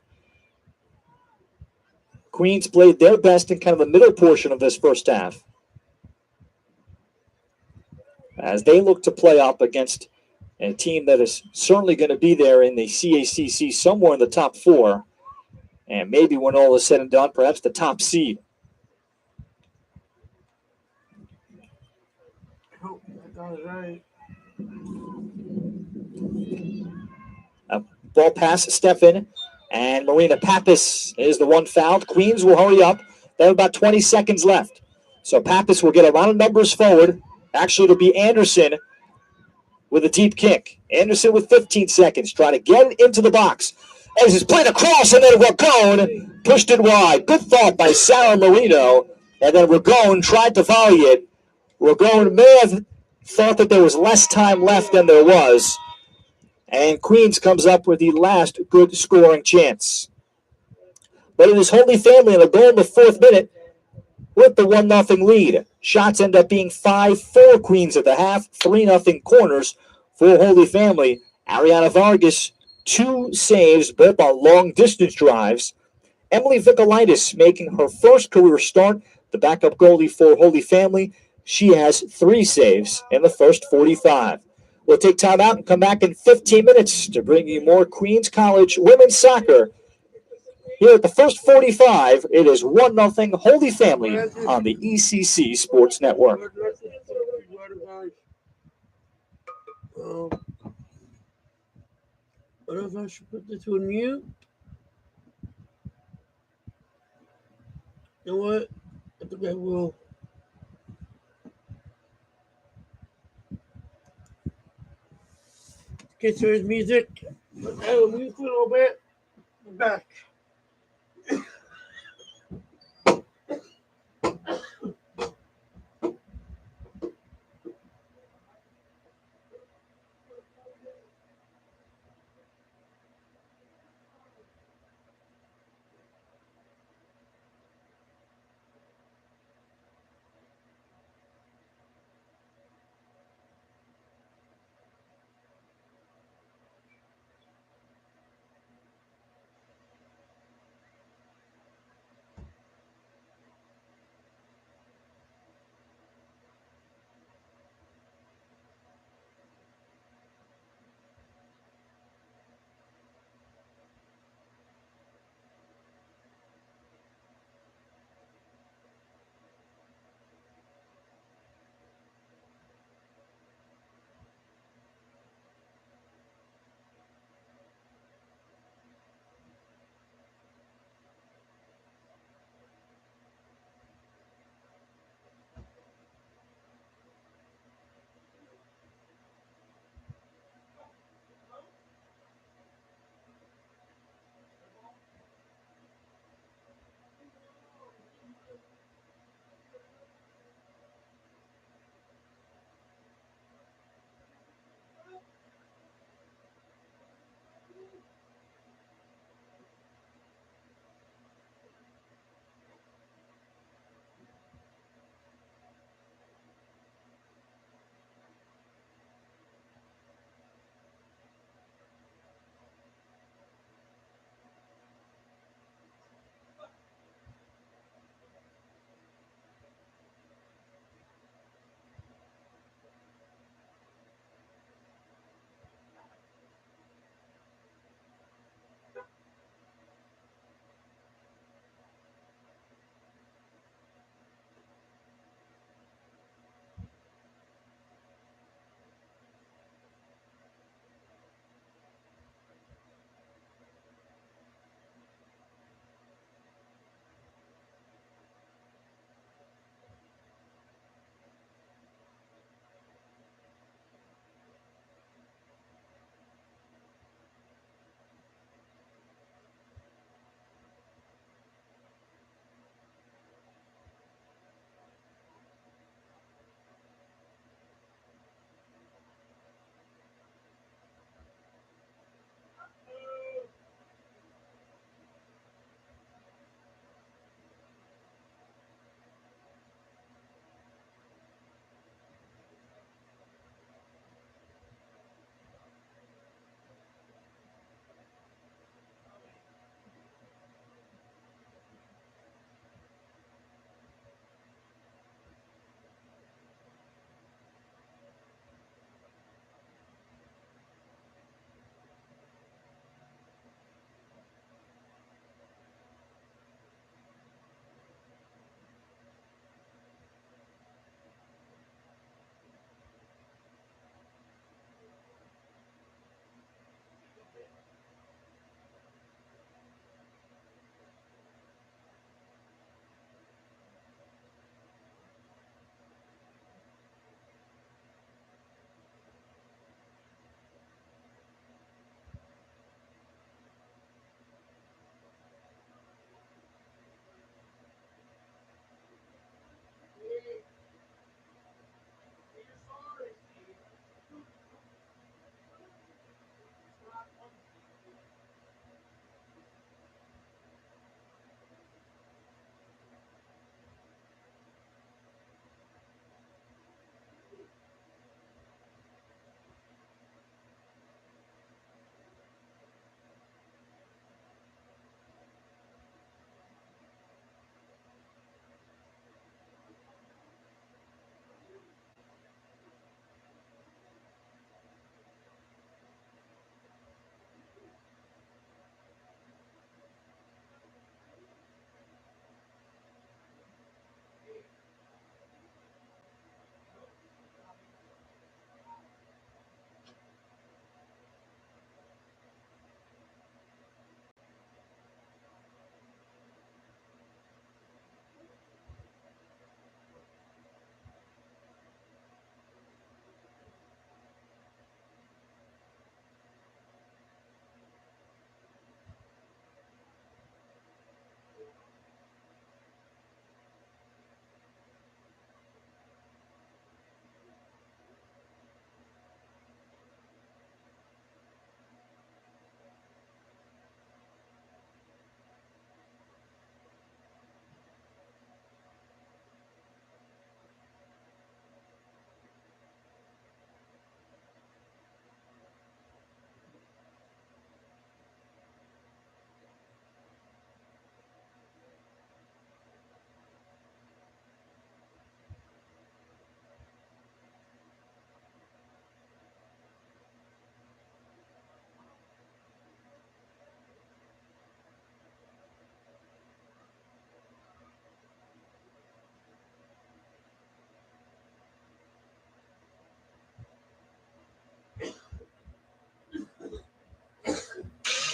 Queens played their best in kind of the middle portion of this first half, as they look to play up against a team that is certainly going to be there in the CACC, somewhere in the top 4, and maybe when all is said and done, perhaps the top seed. I hope that got it right. A ball pass, Stefan, and Marina Pappas is the one fouled. Queens will hurry up. They have about 20 seconds left. So Pappas will get a lot of numbers forward. Actually, it'll be Anderson with a deep kick. Anderson with 15 seconds. Try to get into the box. As it's played across, and then Ragone pushed it wide. Good thought by Sarah Marino. And then Ragone tried to volley it. Ragone may have thought that there was less time left than there was. And Queens comes up with the last good scoring chance. But it is Holy Family and a goal in the 4th minute with the 1-0 lead. Shots end up being 5-4 Queens at the half, 3-0 corners for Holy Family. Ariana Vargas, 2 saves, both on long-distance drives. Emily Vicolaitis making her first career start, the backup goalie for Holy Family. She has 3 saves in the first 45. We'll take time out and come back in 15 minutes to bring you more Queens College women's soccer. Here at the first 45, it is 1-0 Holy Family on the ECC Sports Network. I don't know if I should put this on mute. You know what? I think I will. Okay, so there's music. I will mute for a little bit. I'm back.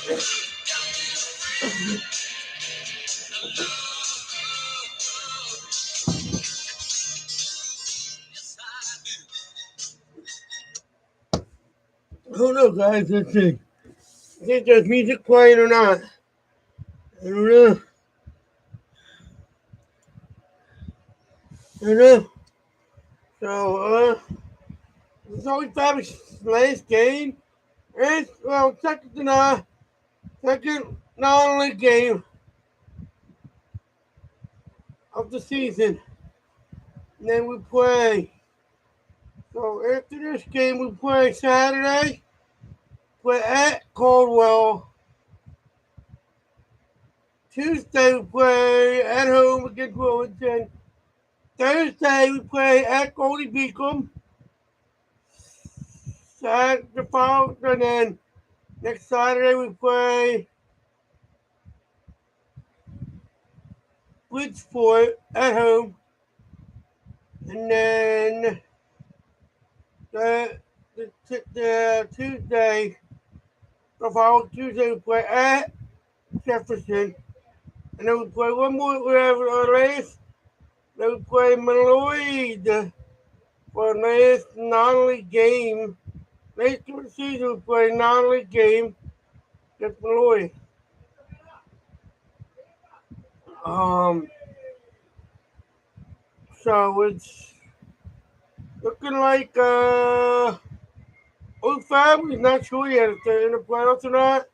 Who knows, guys? Let's see. I think there's music playing or not. I don't know. I don't know. So, it's always Fab's last game. It's, well, second non-league game of the season. And then we play. So after this game, we play Saturday. Play at Caldwell. Tuesday, we play at home against Wilmington. Thursday, we play at Goldie Beacom. And then next Saturday, we play Bridgeport at home. And then the Tuesday, the following Tuesday, we play at Jefferson. And then we play one more, we have our last, then we play Maloid for our last non-league game. Last of the season, we play a non-league game against Maloid. So it's looking like Old Family's not sure yet if they're in the playoffs or not.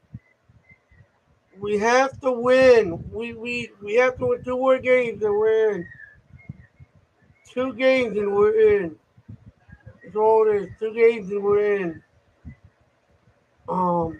We have to win. We have to win two more games and we're in. Two games and we're in. That's all it is. Two games and we're in. Um,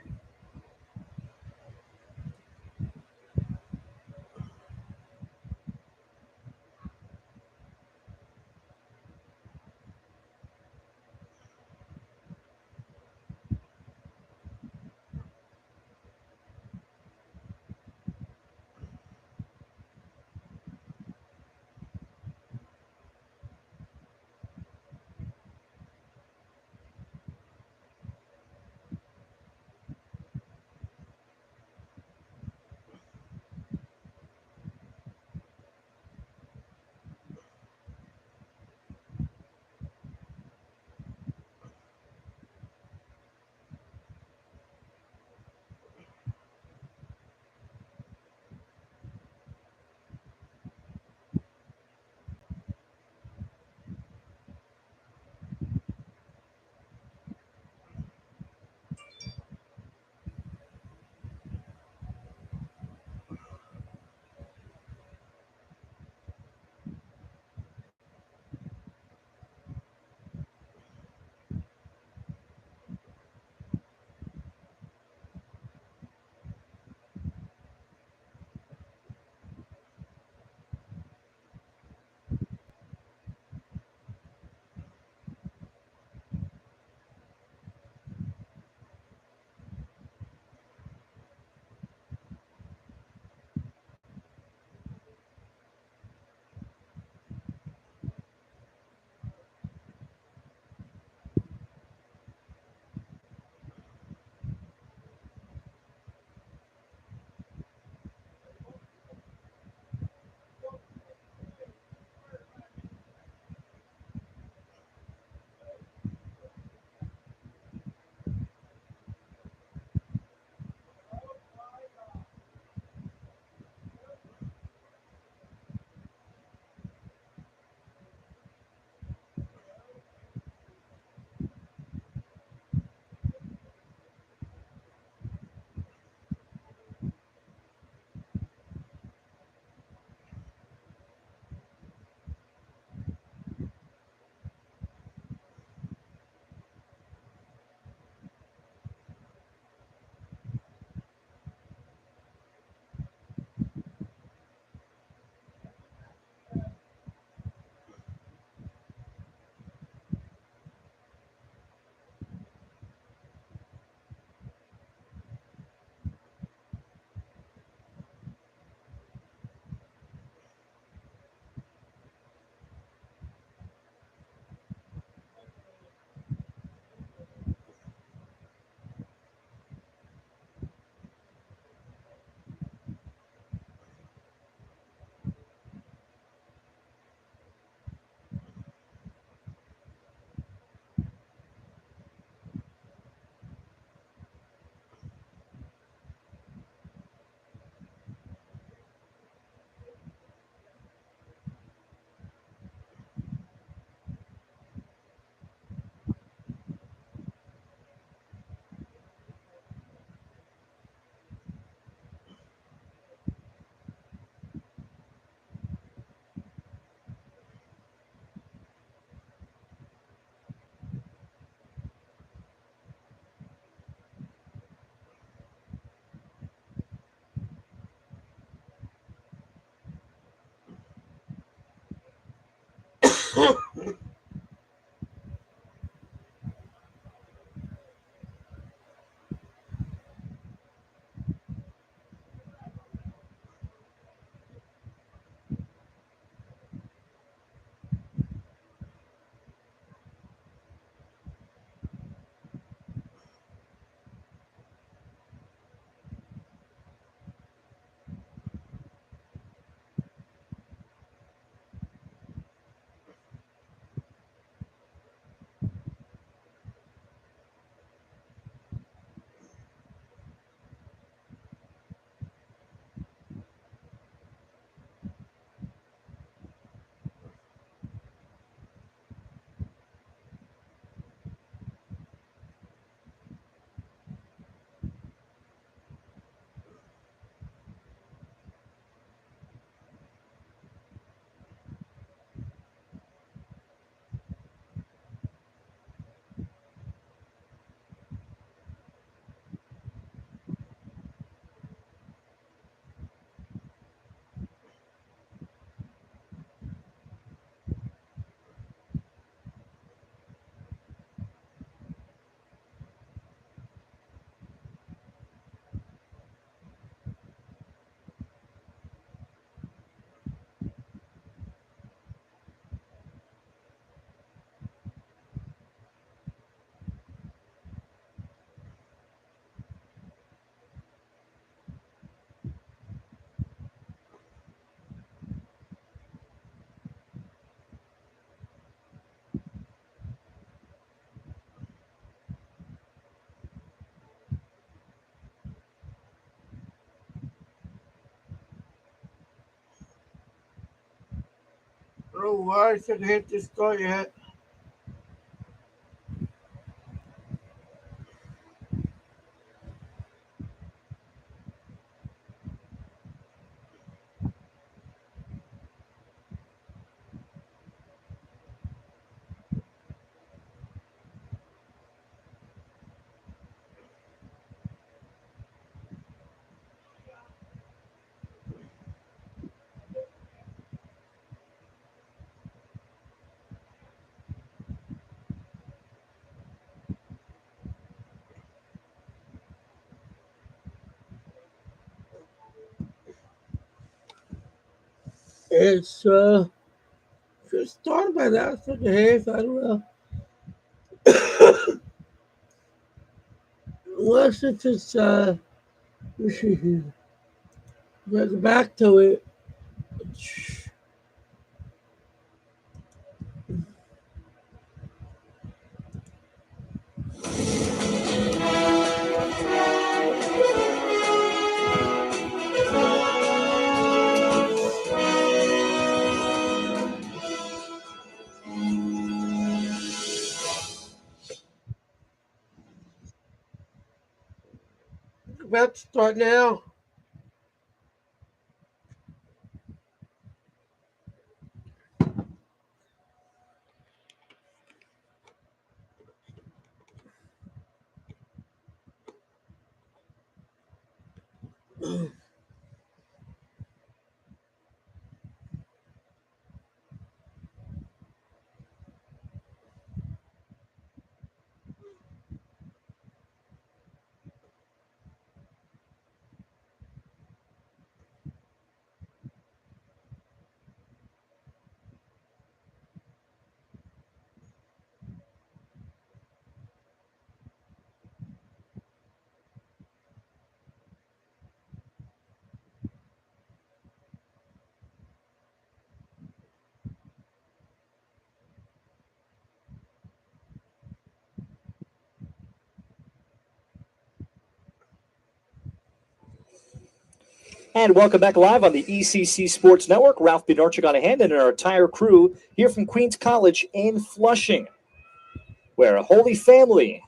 Oh, why should I hit this start yet? It's should start by that second half. I don't know. Unless it's just we should get back to it. About to start now. And welcome back live on the ECC Sports Network. Ralph Bednarchuk on hand and our entire crew here from Queens College in Flushing, where a Holy Family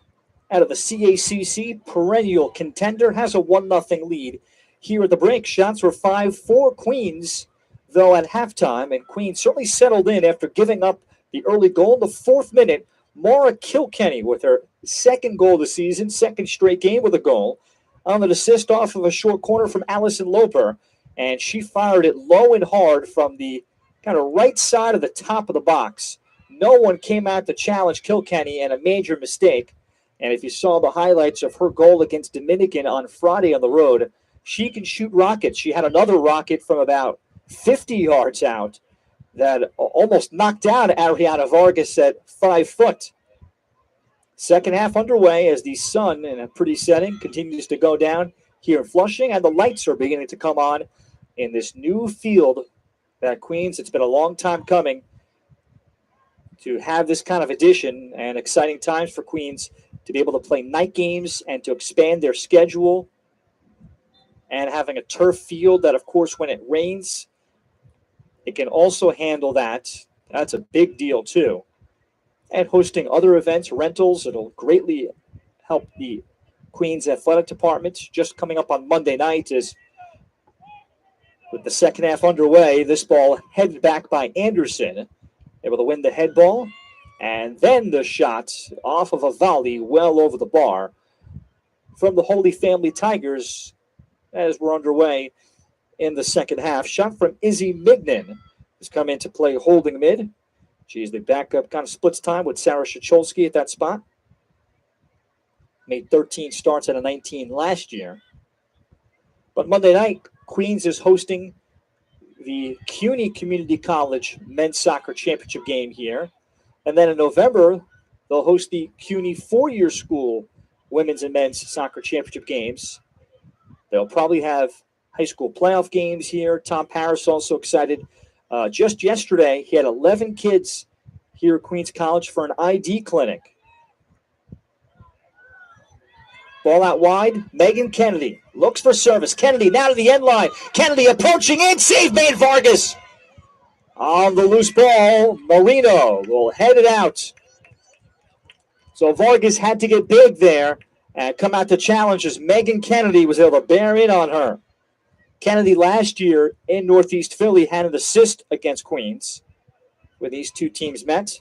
out of the CACC perennial contender has a 1-0 lead here at the break. Shots were 5-4 Queens, though, at halftime, and Queens certainly settled in after giving up the early goal in the 4th minute. Maura Kilkenny with her second goal of the season, second straight game with a goal, on an assist off of a short corner from Allison Loper, and she fired it low and hard from the kind of right side of the top of the box. No one came out to challenge Kilkenny, and a major mistake. And if you saw the highlights of her goal against Dominican on Friday on the road, she can shoot rockets. She had another rocket from about 50 yards out that almost knocked down Ariana Vargas at 5 foot. Second half underway as the sun, in a pretty setting, continues to go down here in Flushing, and the lights are beginning to come on in this new field that Queens, it's been a long time coming to have this kind of addition, and exciting times for Queens to be able to play night games and to expand their schedule, and having a turf field that, of course, when it rains, it can also handle that. That's a big deal, too. And hosting other events, rentals, it'll greatly help the Queens Athletic Department. Just coming up on Monday night is, with the second half underway, this ball headed back by Anderson, able to win the head ball, and then the shot off of a volley well over the bar from the Holy Family Tigers as we're underway in the second half. Shot from Izzy Mignon, who's come in to play holding mid. She's the backup, kind of splits time with Sarah Shacholsky at that spot. Made 13 starts out of 19 last year. But Monday night, Queens is hosting the CUNY Community College Men's Soccer Championship game here. And then in November, they'll host the CUNY four-year school Women's and Men's Soccer Championship games. They'll probably have high school playoff games here. Tom Paris also excited. Just yesterday, he had 11 kids here at Queens College for an ID clinic. Ball out wide. Megan Kennedy looks for service. Kennedy now to the end line. Kennedy approaching in. Save made Vargas. On the loose ball, Marino will head it out. So Vargas had to get big there and come out to challenge as Megan Kennedy was able to bear in on her. Kennedy last year in Northeast Philly had an assist against Queens when these two teams met.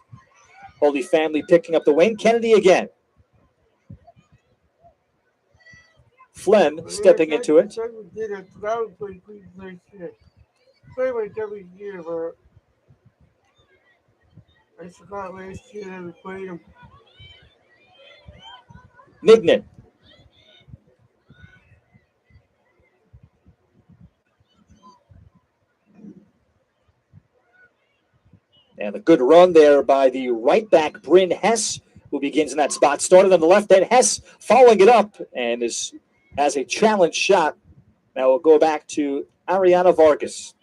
Holy Family picking up the win. Kennedy again. Flynn stepping into it. Every year, but I forgot last year that we played them. Mignon. And a good run there by the right back, Bryn Hess, who begins in that spot. Started on the left end. Hess following it up and has a challenge shot. Now we'll go back to Ariana Vargas.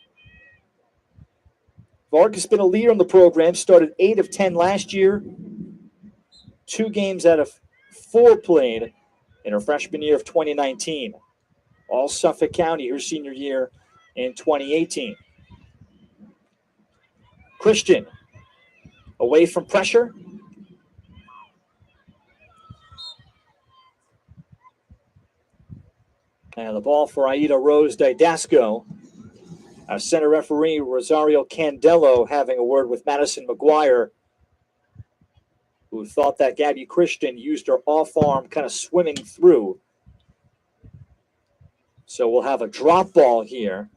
Vargas has been a leader in the program. Started 8 of 10 last year. 2 games out of 4 played in her freshman year of 2019. All Suffolk County, her senior year in 2018. Christian, away from pressure. And the ball for Aida Rose Didasco. Our center referee, Rosario Candelo, having a word with Madison McGuire, who thought that Gabby Christian used her off arm kind of swimming through. So we'll have a drop ball here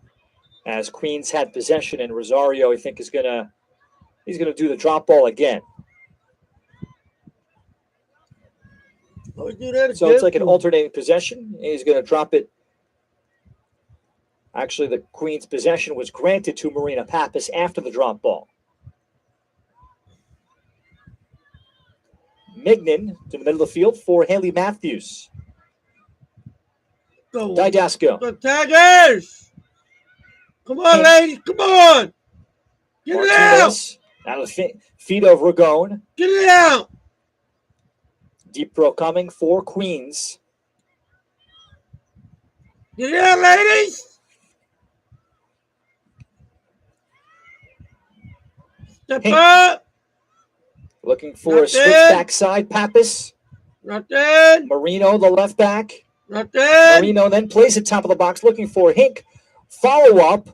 as Queens had possession, and Rosario, I think, he's gonna do the drop ball again. Oh, do that So it's like an alternating possession. He's going to drop it. Actually, the Queens' possession was granted to Marina Pappas after the drop ball. Mignon to the middle of the field for Haley Matthews. Go. Didasco. The Tigers! Come on, ladies. Come on. Get it out. Martinez, out of the feet of Ragone. Get it out. Deep throw coming for Queens. Get it out, ladies. Step Pink. up. Looking for a Nothing. switch backside. Pappas. Nothing. Marino, the left back. Nothing. Marino then plays it top of the box, looking for Hink. Follow-up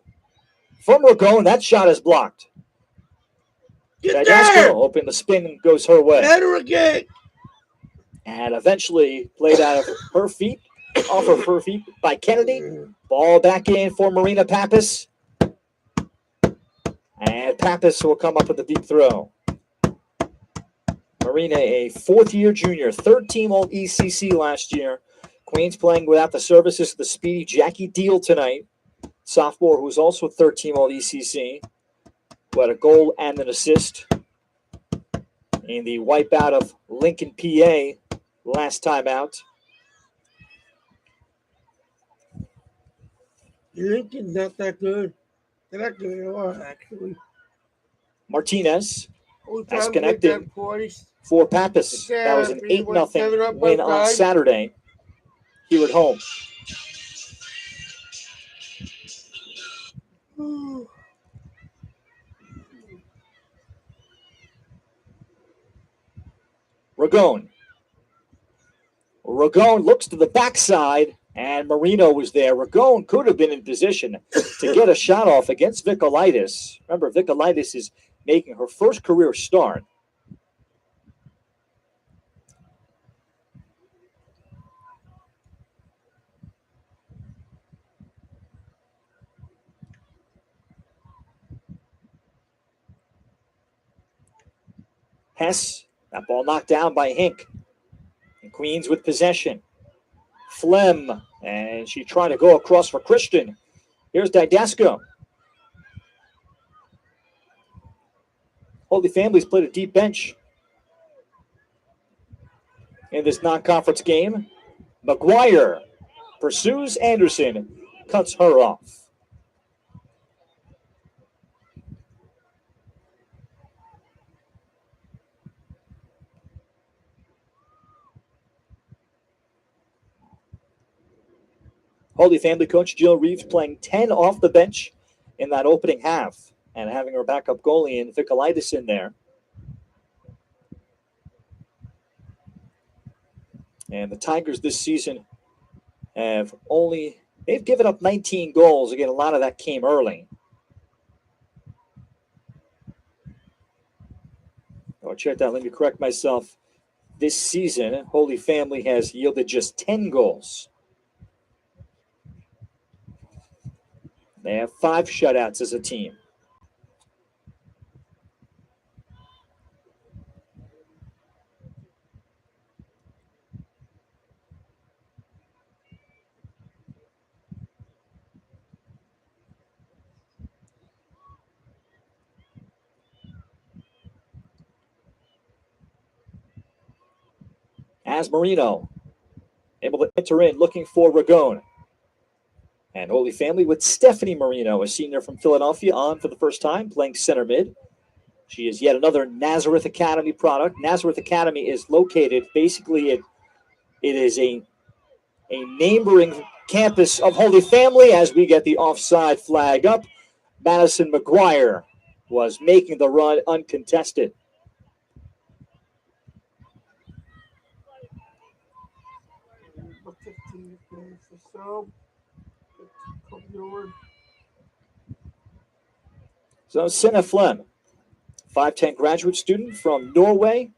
from Ragone. That shot is blocked. Get Didasco there. hoping the spin goes her way. Better again. And eventually played out of her feet, off of her feet by Kennedy. Ball back in for Marina Pappas. And Pappas will come up with a deep throw. Marina, a fourth-year junior, third-team All-ECC last year. Queens playing without the services of the speedy Jackie Deal tonight. Sophomore who was also a third-team All-ECC. Who had a goal and an assist in the wipeout of Lincoln, PA last time out. Lincoln's not that good. They're not good at all, actually. Martinez Whole has time connected with that parties. for Pappas. That was an 8-0 win on Saturday here at home. Ragone. Ragone looks to the backside, and Marino was there. Ragone could have been in position to get a shot off against Vicolaitis. Remember, Vicolaitis is making her first career start. Hess, that ball knocked down by Hink. And Queens with possession. Flem, and she tried to go across for Christian. Here's Didasco. Holy Family's played a deep bench in this non-conference game. McGuire pursues Anderson, cuts her off. Holy Family coach Jill Reeves playing 10 off the bench in that opening half and having her backup goalie in Vicolaitis in there. And the Tigers this season they've given up 19 goals. Again, a lot of that came early. Oh, check that. Let me correct myself. This season, Holy Family has yielded just 10 goals. They have 5 shutouts as a team. As Marino able to enter in, looking for Ragone. And Holy Family with Stephanie Marino, a senior from Philadelphia, on for the first time, playing center mid. She is yet another Nazareth Academy product. Nazareth Academy is located, basically, it is a neighboring campus of Holy Family. As we get the offside flag up, Madison McGuire was making the run uncontested. So Senna Flem, 5'10" graduate student from Norway,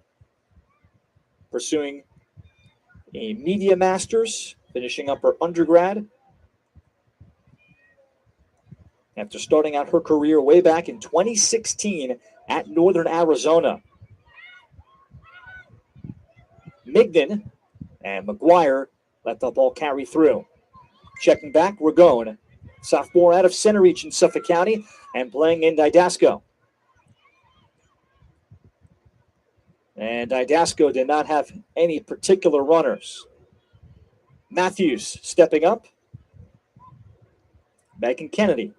pursuing a media master's, finishing up her undergrad. After starting out her career way back in 2016 at Northern Arizona. Migden and McGuire let the ball carry through. Checking back, Ragone, sophomore out of Center Reach in Suffolk County, and playing in Didasco. And Didasco did not have any particular runners. Matthews stepping up. Megan Kennedy.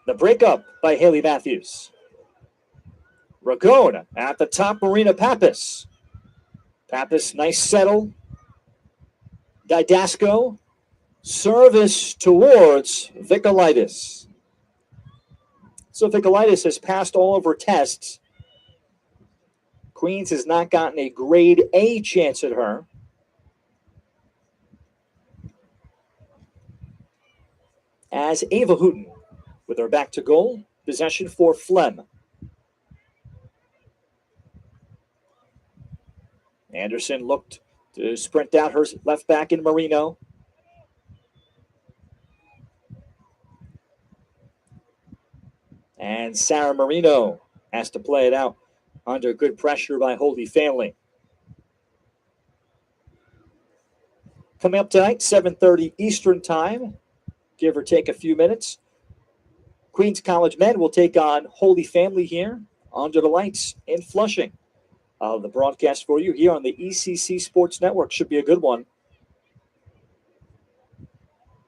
The breakup by Haley Matthews. Ragone at the top, Marina Pappas. Pappas, nice settle. Didasco, service towards Vicolaitis. So Vicolaitis has passed all of her tests. Queens has not gotten a grade A chance at her. As Ava Hooten with her back to goal, possession for Flem. Anderson looked to sprint out her left back in Marino. And Sarah Marino has to play it out under good pressure by Holy Family. Coming up tonight, 7:30 Eastern Time, give or take a few minutes. Queens College men will take on Holy Family here under the lights in Flushing. The broadcast for you here on the ECC Sports Network should be a good one.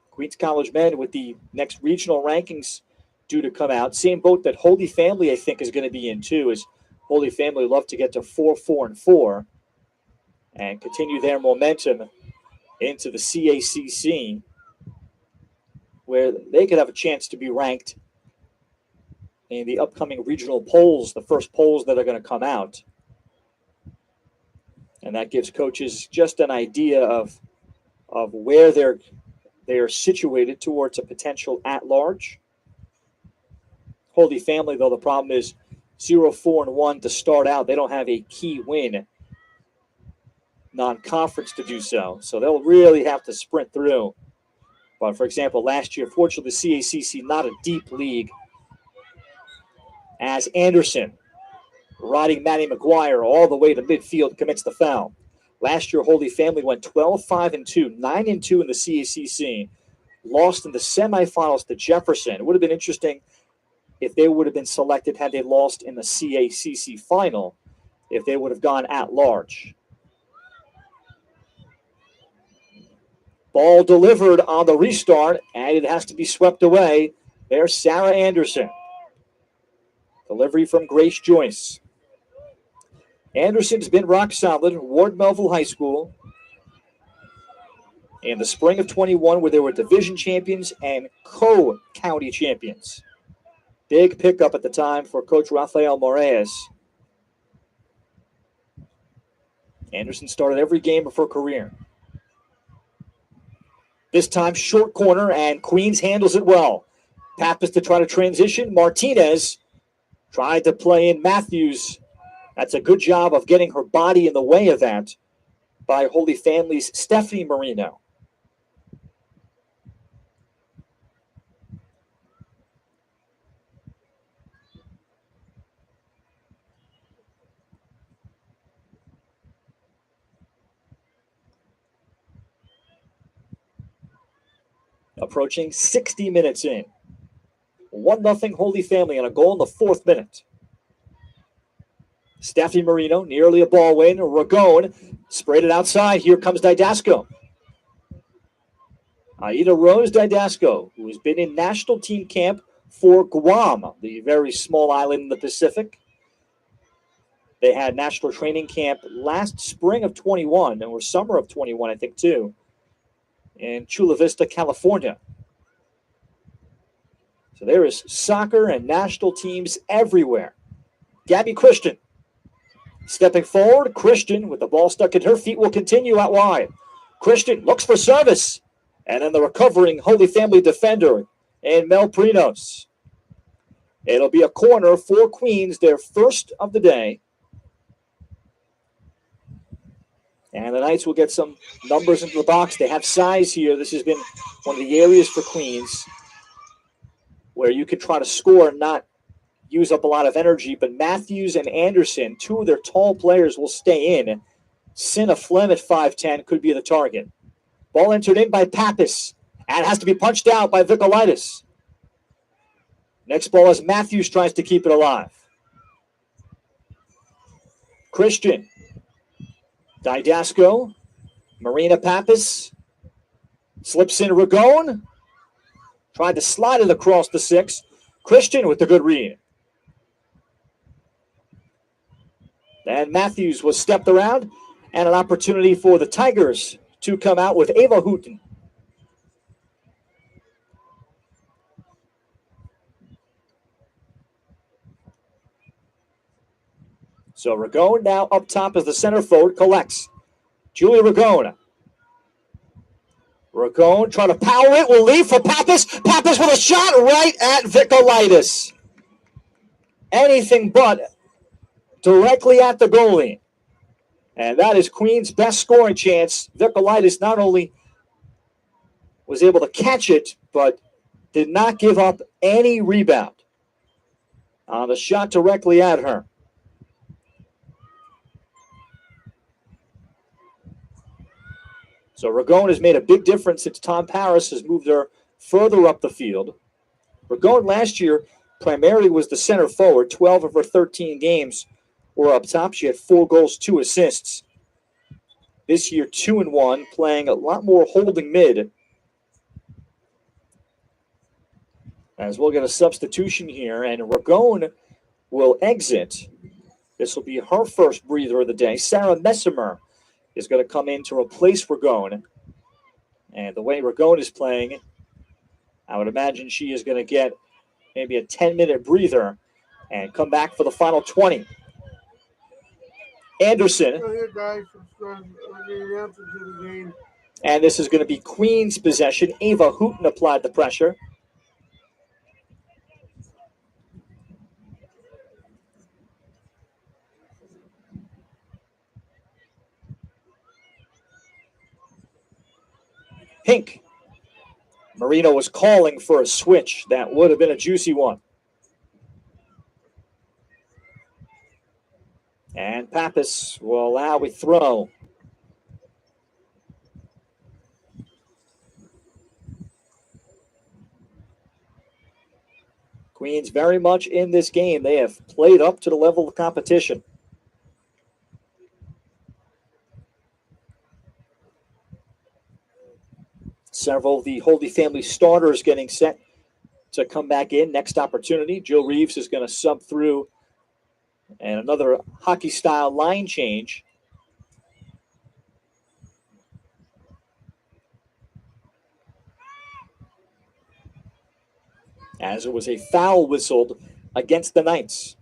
Queens College men with the next regional rankings due to come out. Same boat that Holy Family, I think, is going to be in too, as Holy Family love to get to 4-4-4 and continue their momentum into the CACC, where they could have a chance to be ranked in the upcoming regional polls, the first polls that are going to come out. And that gives coaches just an idea of where they're situated towards a potential at-large. Holy Family, though, the problem is 0-4-1 to start out. They don't have a key win non-conference to do so. So they'll really have to sprint through. But, for example, last year, fortunately, the CACC, not a deep league, as Anderson, riding Matty McGuire all the way to midfield, commits the foul. Last year, Holy Family went 12-5-2, 9-2 in the CACC, lost in the semifinals to Jefferson. It would have been interesting if they would have been selected had they lost in the CACC final, if they would have gone at large. Ball delivered on the restart, and it has to be swept away. There's Sarah Anderson. Delivery from Grace Joyce. Anderson's been rock solid. Ward Melville High School in the spring of 21, where they were division champions and co-county champions. Big pickup at the time for Coach Rafael Moraes. Anderson started every game of her career. This time, short corner, and Queens handles it well. Pappas to try to transition. Martinez tried to play in Matthews. That's a good job of getting her body in the way of that by Holy Family's Stephanie Marino. Approaching 60 minutes in. 1-0 Holy Family and a goal in the 4th minute. Stephanie Marino, nearly a ball win. Ragone sprayed it outside. Here comes Didasco. Aida Rose Didasco, who has been in national team camp for Guam, the very small island in the Pacific. They had national training camp last spring of 21, or summer of 21, I think, too, in Chula Vista, California. So there is soccer and national teams everywhere. Gabby Christian stepping forward. Christian, with the ball stuck in her feet, will continue out wide. Christian looks for service. And then the recovering Holy Family defender and Mel Prinos. It'll be a corner for Queens, their first of the day. And the Knights will get some numbers into the box. They have size here. This has been one of the areas for Queens where you could try to score and not use up a lot of energy. But Matthews and Anderson, two of their tall players, will stay in. Cinna Flem at 5'10" could be the target. Ball entered in by Pappas, and has to be punched out by Vicolaitis. Next ball as Matthews tries to keep it alive. Christian. Didasco. Marina Pappas. Slips in Ragone. Tried to slide it across the 6. Christian with the good read. And Matthews was stepped around, and an opportunity for the Tigers to come out with Ava Houghton. So Ragone now up top as the center forward collects. Julia Ragone. Ragone trying to power it. Will leave for Pappas. Pappas with a shot right at Vicolaitis. Anything but directly at the goalie. And that is Queen's best scoring chance. Vicolaitis not only was able to catch it, but did not give up any rebound. on the shot directly at her. So Ragone has made a big difference since Tom Paris has moved her further up the field. Ragone last year primarily was the center forward. 12 of her 13 games were up top. She had 4 goals, 2 assists. This year, 2-1, playing a lot more holding mid. As we'll get a substitution here, and Ragone will exit. This will be her first breather of the day. Sarah Messimer is going to come in to replace Ragone. And the way Ragone is playing, I would imagine she is going to get maybe a 10-minute breather and come back for the final 20. Anderson. And this is going to be Queens' possession. Ava Hooten applied the pressure. Pink. Marino was calling for a switch. That would have been a juicy one. And Pappas will allow a throw. Queens very much in this game. They have played up to the level of competition. Several of the Holy Family starters getting set to come back in. Next opportunity, Jill Reeves is going to sub through, and another hockey-style line change. As it was a foul whistled against the Knights.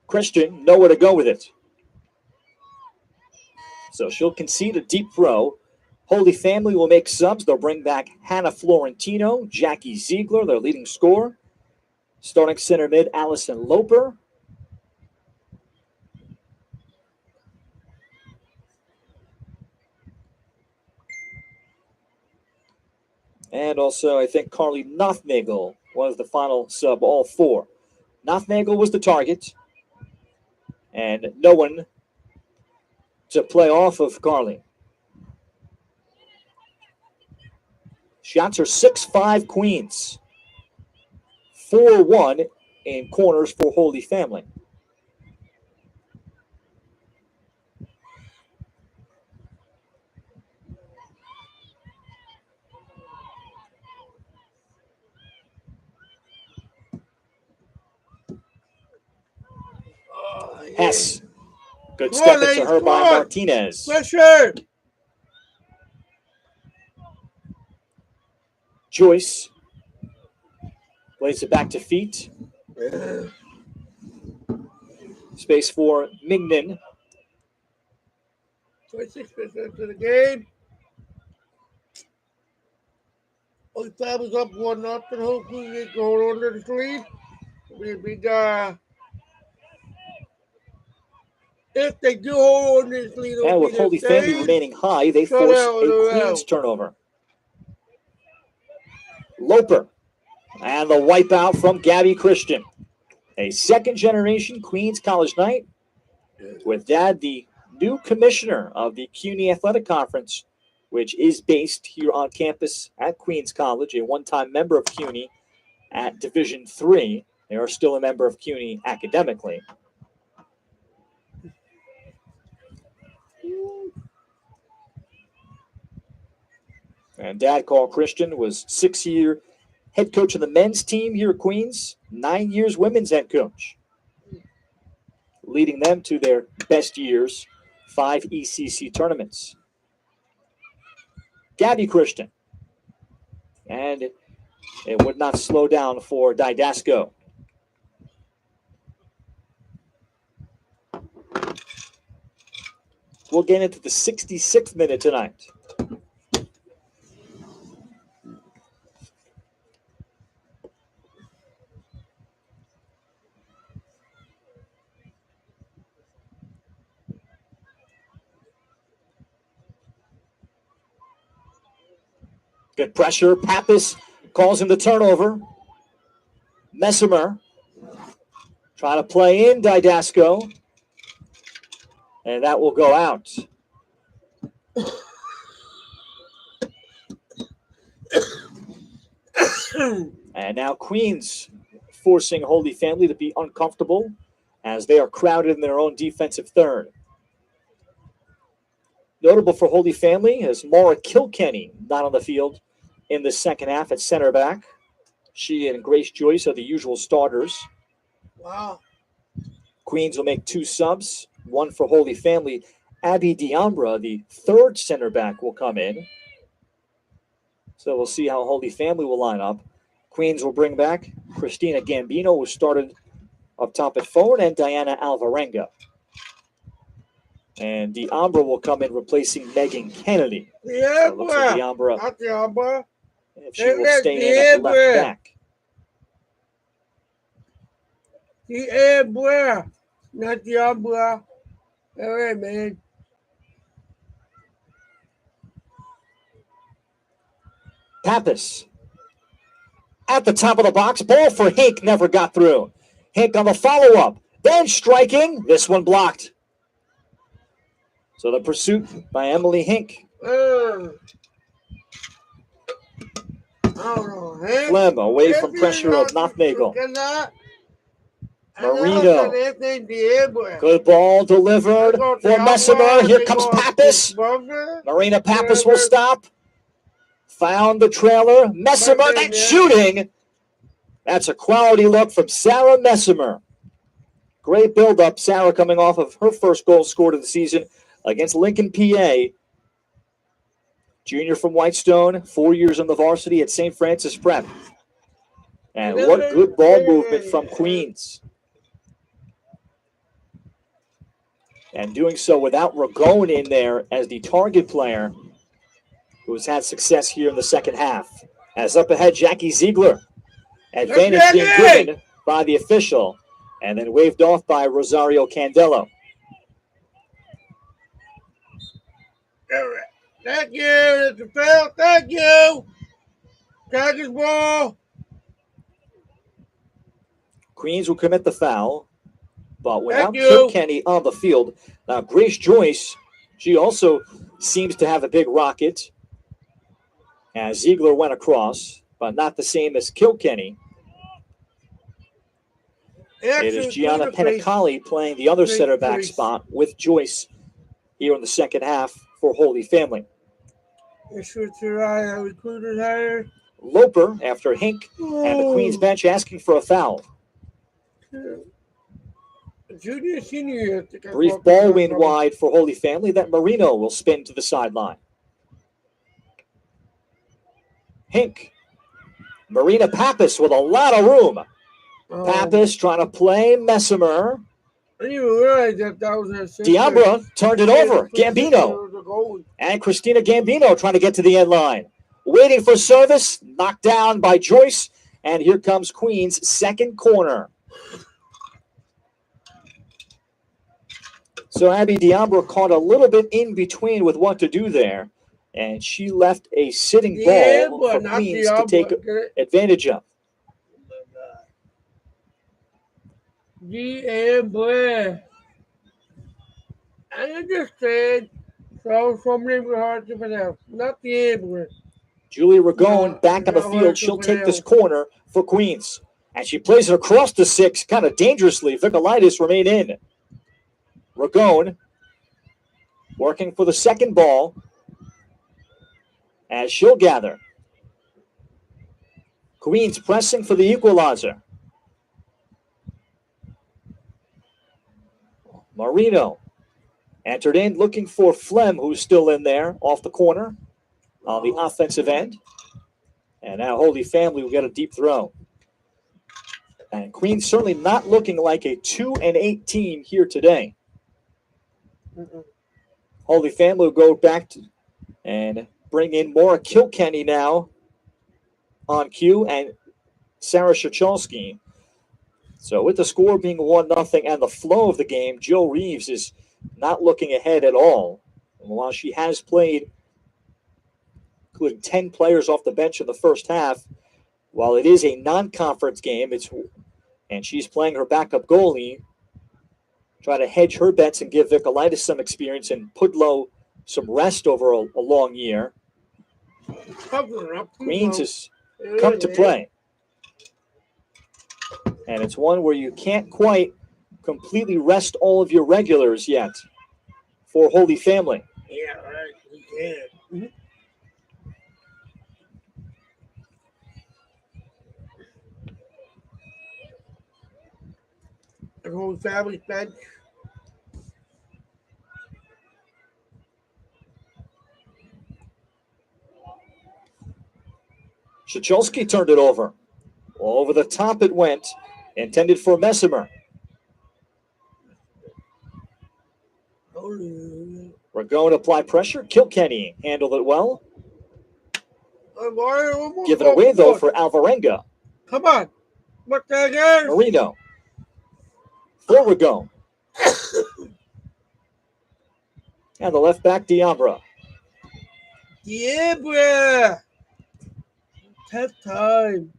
Christian, nowhere to go with it. So she'll concede a deep throw. Holy Family will make subs. They'll bring back Hannah Florentino, Jackie Ziegler, their leading scorer. Starting center mid, Allison Loper. And also, I think Carly Nothnagel was the final sub, all 4. Nothnagel was the target. And no one to play off of Carly. Shots are 6-5 Queens. 4-1 in corners for Holy Family. Hess. Good step into her by Martinez. Pressure. Joyce plays it back to feet. Space for Mignon. 26% to the game. Holy Family's up 1-0. Hopefully they go under the lead. It'll be a big if they do hold on this lead, and with Holy Family remaining high, they force a Queens turnover. Loper. And the wipeout from Gabby Christian. A second-generation Queens College Knight with Dad, the new commissioner of the CUNY Athletic Conference, which is based here on campus at Queens College, a one-time member of CUNY at Division III. They are still a member of CUNY academically. And Dad, Carl Christian, was 6-year head coach of the men's team here at Queens, 9 years women's head coach, leading them to their best years, 5 ECC tournaments. Gabby Christian. And it would not slow down for Didasco. We'll get into the 66th minute tonight. Good pressure. Pappas calls him the turnover. Messimer trying to play in Didasco. And that will go out. And now Queens forcing Holy Family to be uncomfortable as they are crowded in their own defensive third. Notable for Holy Family is Maura Kilkenny not on the field in the second half at center back. She and Grace Joyce are the usual starters. Wow. Queens will make 2 subs, one for Holy Family. Abby Diambra, the third center back, will come in. So we'll see how Holy Family will line up. Queens will bring back Christina Gambino, who started up top at forward, and Diana Alvarenga. And Diambra will come in replacing Megan Kennedy. Yeah, So it looks like Diambra, Not Diambra. if she will stay in at the left back. Diambra. Not Diambra. All right, man. Pappas at the top of the box. Ball for Hink, never got through. Hink on the follow-up. Then striking. This one blocked. So the pursuit by Emily Hink. Flem away from pressure of Nothnagel. Marino. Good ball delivered for Messimer. Here comes Pappas. Marina Pappas will stop. Found the trailer. Messimer, that's shooting. That's a quality look from Sarah Messimer. Great build-up. Sarah coming off of her first goal scored of the season against Lincoln, PA. Junior from Whitestone, 4 years on the varsity at St. Francis Prep. And what good ball movement from Queens. And doing so without Ragone in there as the target player who has had success here in the second half. As up ahead, Jackie Ziegler. Advantage being given by the official and then waved off by Rosario Candelo. Thank you. That's a foul. Thank you. Tigers ball. Queens will commit the foul, but without Kilkenny on the field. Now, Grace Joyce, she also seems to have a big rocket as Ziegler went across, but not the same as Kilkenny. It is Gianna Penacali playing the other center back spot with Joyce here in the second half for Holy Family. Loper after Hink and the Queens bench asking for a foul. Junior, senior. Brief ball win wide for Holy Family that Marino will spin to the sideline. Hink. Marina Pappas with a lot of room. Pappas trying to play Messimer. I didn't even realize that was a Diambra turned it over. Gambino. And Christina Gambino trying to get to the end line. Waiting for service. Knocked down by Joyce. And here comes Queens' second corner. So Abby Diambra caught a little bit in between with what to do there. And she left a sitting ball for Queens to take advantage of. Diambra. I understand. So somebody hard to pronounce. Not Diambra. Julie Ragone back on the field. She'll take this corner for Queens. And she plays it across the 6 kind of dangerously. Vicolaitis remain in. Ragone working for the second ball as she'll gather. Queens pressing for the equalizer. Marino entered in looking for Flem, who's still in there off the corner on the offensive end. And now Holy Family will get a deep throw. And Queens certainly not looking like a 2-8 team here today. Holy Family will go back to and bring in Maura Kilkenny now on cue and Sarah Shachalski. So with the score being 1-0 and the flow of the game, Jill Reeves is not looking ahead at all. And while she has played including 10 players off the bench in the first half. While it is a non-conference game, and she's playing her backup goalie, try to hedge her bets and give Vicolaitis some experience and Pudlow some rest over a long year. Queens has come to play. And it's one where you can't quite completely rest all of your regulars yet for Holy Family. Yeah, right. We can. The whole family's bench. Shacholski turned it over. Over the top it went, intended for Messimer. We're going to apply pressure. Kilkenny handled it well. Given away, though, for Alvarenga. Come on. What the heck? Marino. Forward go. And the left back, Diambra. Diambra. Tough time.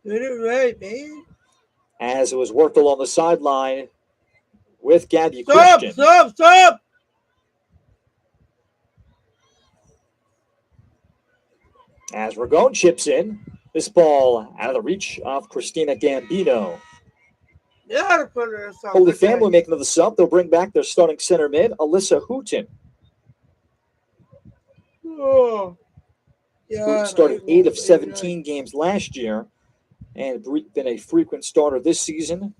Get it right, man. As it was worked along the sideline with Gabby Stop, Christian. stop! As Ragone chips in, this ball out of the reach of Christina Gambino. Yeah, Holy Family making another sub. They'll bring back their starting center mid, Alyssa Hooten. Oh. Yeah, Hooten started 8 of 17 games last year and been a frequent starter this season.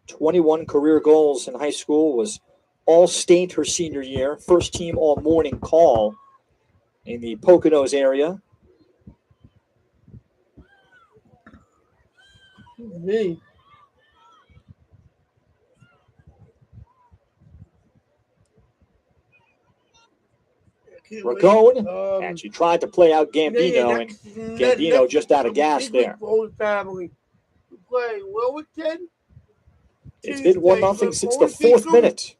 21 career goals in high school, was all-state her senior year. First team all-morning call in the Poconos area. Me. Ragone actually tried to play out Gambino, and Gambino just out of gas there. Family. We play Wilmington. It's been 1-0 since the 4th minute.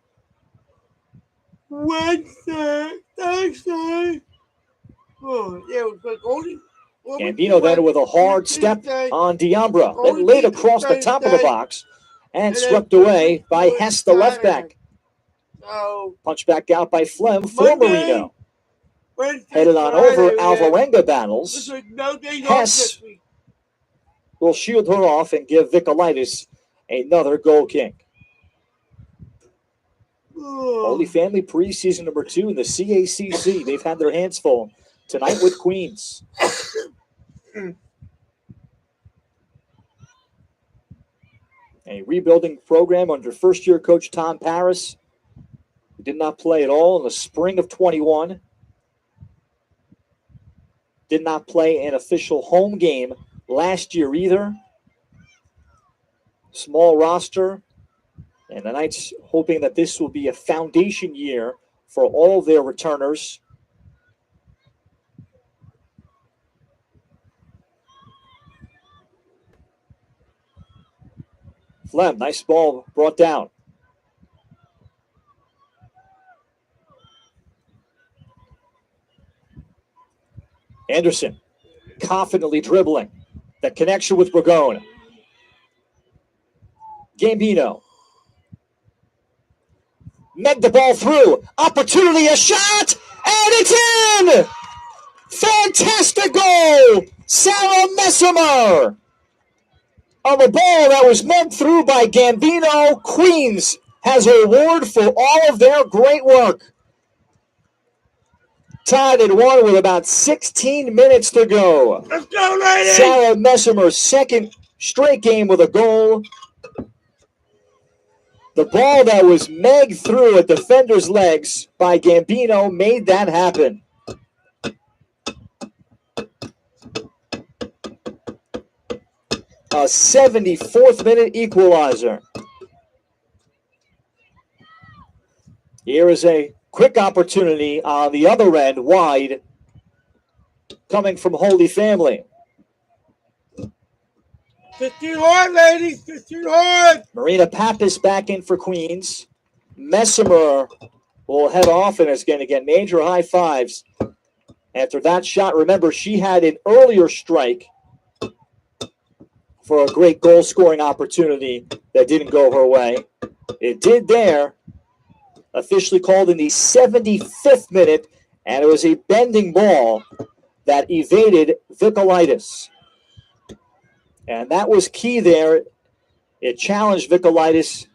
Wednesday, Thursday. Oh, yeah, it was like only. Gambino then with a hard step on Diambra, then laid across the top of the box and swept away by Hess, the left back. Punch back out by Flem for Marino. Headed on over, Alvarenga battles. Hess will shield her off and give Vicolaitis another goal kick. Holy Family preseason number 2 in the CACC. They've had their hands full tonight with Queens. A rebuilding program under first-year coach Tom Paris, who did not play at all in the spring of 21. Did not play an official home game last year either. Small roster. And the Knights hoping that this will be a foundation year for all of their returners. Flem, nice ball brought down. Anderson confidently dribbling. That connection with Ragone. Gambino. Meg the ball through. Opportunity, a shot, and it's in! Fantastic goal! Sarah Messimer! On the ball that was meant through by Gambino, Queens has a reward for all of their great work. Tied at 1 with about 16 minutes to go. Let's go, ladies! Sarah Messimer's second straight game with a goal. The ball that was megged through a defender's legs by Gambino made that happen. A 74th minute equalizer. Here is a quick opportunity on the other end, wide, coming from Holy Family. 15 hard, ladies, 15 hard. Marina Pappas back in for Queens. Messimer will head off and is going to get major high fives After that shot, remember, she had an earlier strike for a great goal-scoring opportunity that didn't go her way. It did there. Officially called in the 75th minute, and it was a bending ball that evaded Vicolaitis. And that was key there. It challenged Vicolaitis.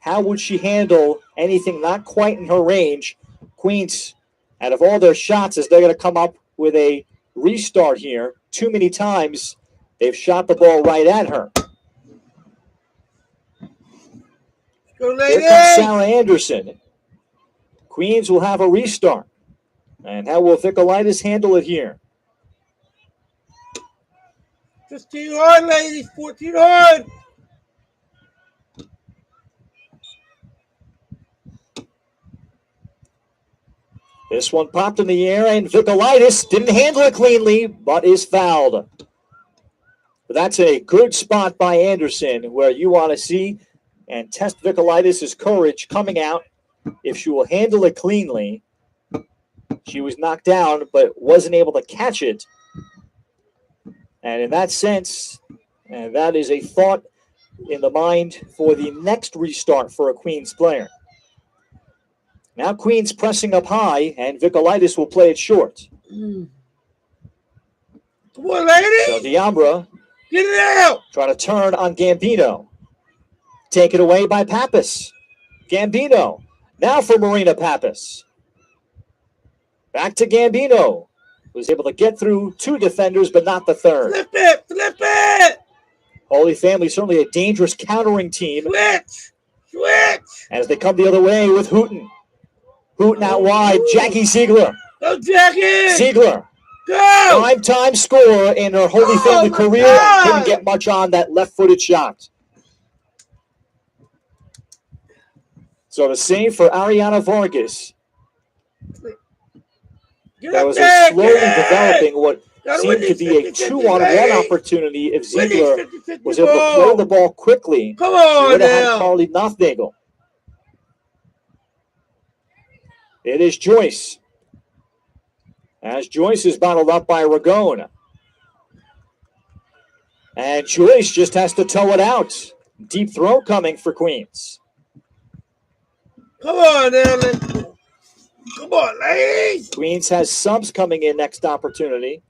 How would she handle anything not quite in her range? Queens, out of all their shots, as they're going to come up with a restart here, too many times they've shot the ball right at her. Go, Here lady! comes Sarah Anderson. Queens will have a restart. And how will Vicolaitis handle it here? 15 hard, ladies. 14 hard. This one popped in the air, and Vicolaitis didn't handle it cleanly, but is fouled. But that's a good spot by Anderson, where you want to see and test Vicolaitis' courage coming out. If she will handle it cleanly, she was knocked down, but wasn't able to catch it. And in that sense, that is a thought in the mind for the next restart for a Queens player. Now Queens pressing up high, and Vicolaitis will play it short. Come on, lady. So Diambra Get it out. trying to turn on Gambino. Taken away by Pappas. Gambino. Now for Marina Pappas. Back to Gambino. Was able to get through two defenders, but not the third. Flip it. Flip it. Holy Family certainly a dangerous countering team Switch. Switch. as they come the other way with Hooten. Hooten out wide. Jackie Ziegler. Go, Jackie. Ziegler. Go. Prime-time scorer in her Holy Family my career. God. Couldn't get much on that left-footed shot. So the save for Ariana Vargas. Get That up was there. a slowly Get it. developing what Gotta seemed win to these be a 50-50, 2-on-1 lady. opportunity if Win these Ziegler 50-50 was able to play the ball quickly. Come She on would have had now. Carly Nothnagel. It is Joyce. As Joyce is bottled up by Ragone. And Joyce just has to toe it out. Deep throw coming for Queens. Come on now. Let's go. Come on, ladies. Queens has subs coming in next opportunity.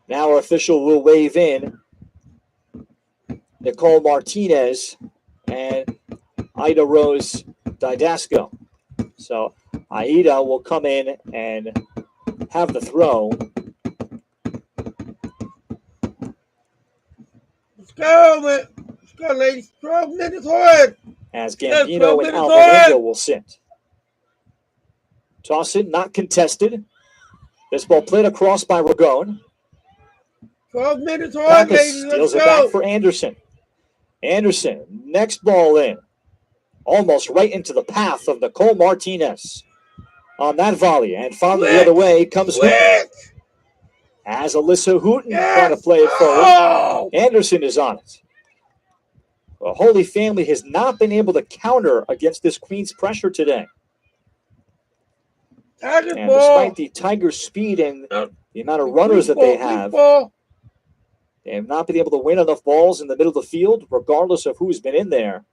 Now our official will wave in Nicole Martinez and Ida Rose Didasco. So Aida will come in and have the throw. Let's go, man. Let's go, ladies. 12 minutes hard. As Yeah, Gambino 12 and minutes Alvarenga on. will sit. Toss in, not contested. This ball played across by Ragone. 12 minutes hard, Pappas ladies. steals Let's it back go. for Anderson. Anderson, next ball in. Almost right into the path of Nicole Martinez on that volley. And following the other way comes Hooten. Switch. As Alyssa Hooten Yes. trying to play it forward. Oh. Anderson is on it. The Holy Family has not been able to counter against this Queens pressure today. Tiger And ball. despite the Tigers' speed and the amount of runners that they have, they have not been able to win enough balls in the middle of the field, regardless of who's been in there.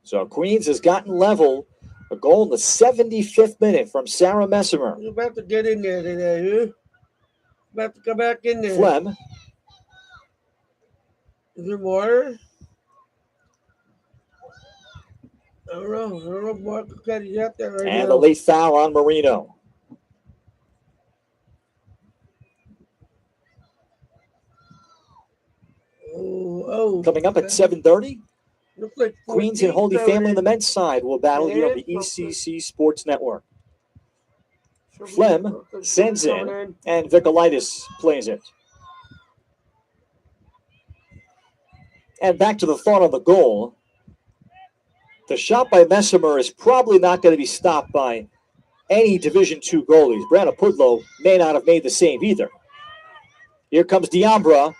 So Queens has gotten level. A goal in the 75th minute from Sarah Messimer. You're about to get in there today, huh? About to come back in there. Flem. Is there water? I don't know if Marco Caddy's out there right And now. the late foul on Marino. Oh. Coming up at 7:30. Looks like Queens and 14 Holy Family thrown on the men's side will battle here on the ECC Sports Network. Flem sends in, and Vicolaitis plays it. And back to the thought on the goal. The shot by Messimer is probably not going to be stopped by any Division II goalies. Brianna Pudlow may not have made the save either. Here comes Diambra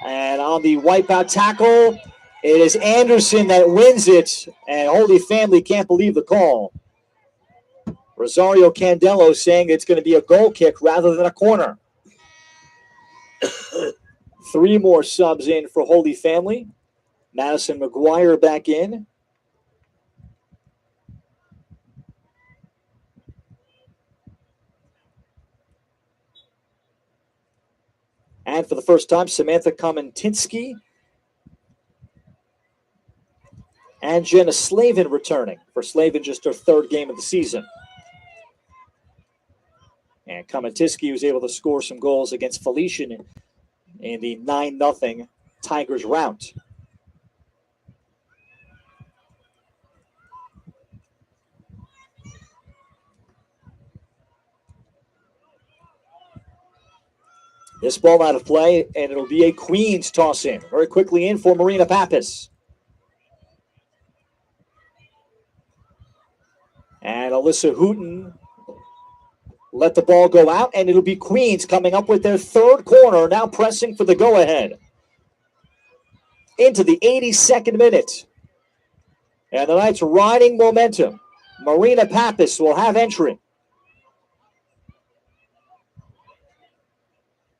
And on the wipeout tackle, it is Anderson that wins it. And Holy Family can't believe the call. Rosario Candelo saying it's going to be a goal kick rather than a corner. 3 more subs in for Holy Family. Madison McGuire back in. And for the first time, Samantha Komentinsky and Jenna Slavin returning. For Slavin, just her 3rd game of the season. And Komentinsky was able to score some goals against Felician in the 9-0 Tigers rout. This ball out of play, and it'll be a Queens toss-in. Very quickly in for Marina Pappas. And Alyssa Hooten let the ball go out, and it'll be Queens coming up with their 3rd corner, now pressing for the go-ahead. Into the 82nd minute. And the Knights riding momentum. Marina Pappas will have entry.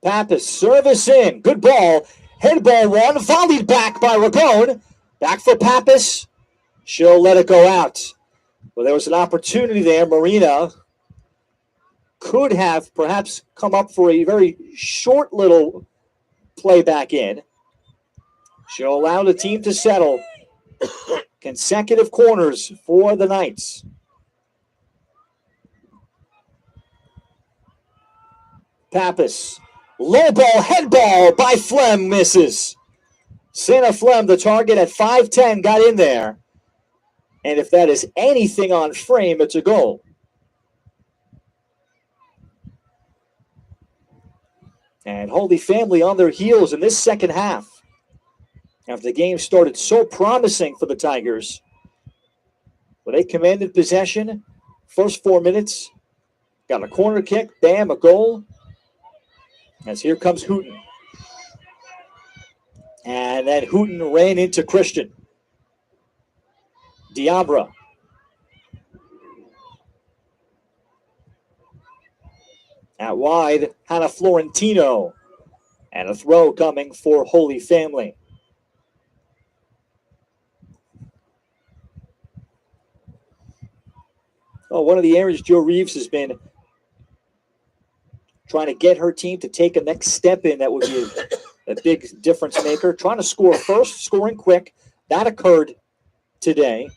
Pappas, service in. Good ball. Head ball one. Volleyed back by Ragone. Back for Pappas. She'll let it go out. Well, there was an opportunity there. Marina could have perhaps come up for a very short little play back in. She'll allow the team to settle. Consecutive corners for the Knights. Pappas. Low ball, head ball by Flem, misses. Santa Flem, the target at 5'10", got in there. And if that is anything on frame, it's a goal. And Holy Family on their heels in this second half. After the game started so promising for the Tigers. But they commanded possession. First 4 minutes. Got a corner kick, bam, a goal. As here comes Hooten. And then Hooten ran into Christian. Diabra. Out wide, Hannah Florentino. And a throw coming for Holy Family. Oh, one of the areas Jo Reeves has been trying to get her team to take a next step in that would be a big difference maker. Trying to score first, scoring quick. That occurred today.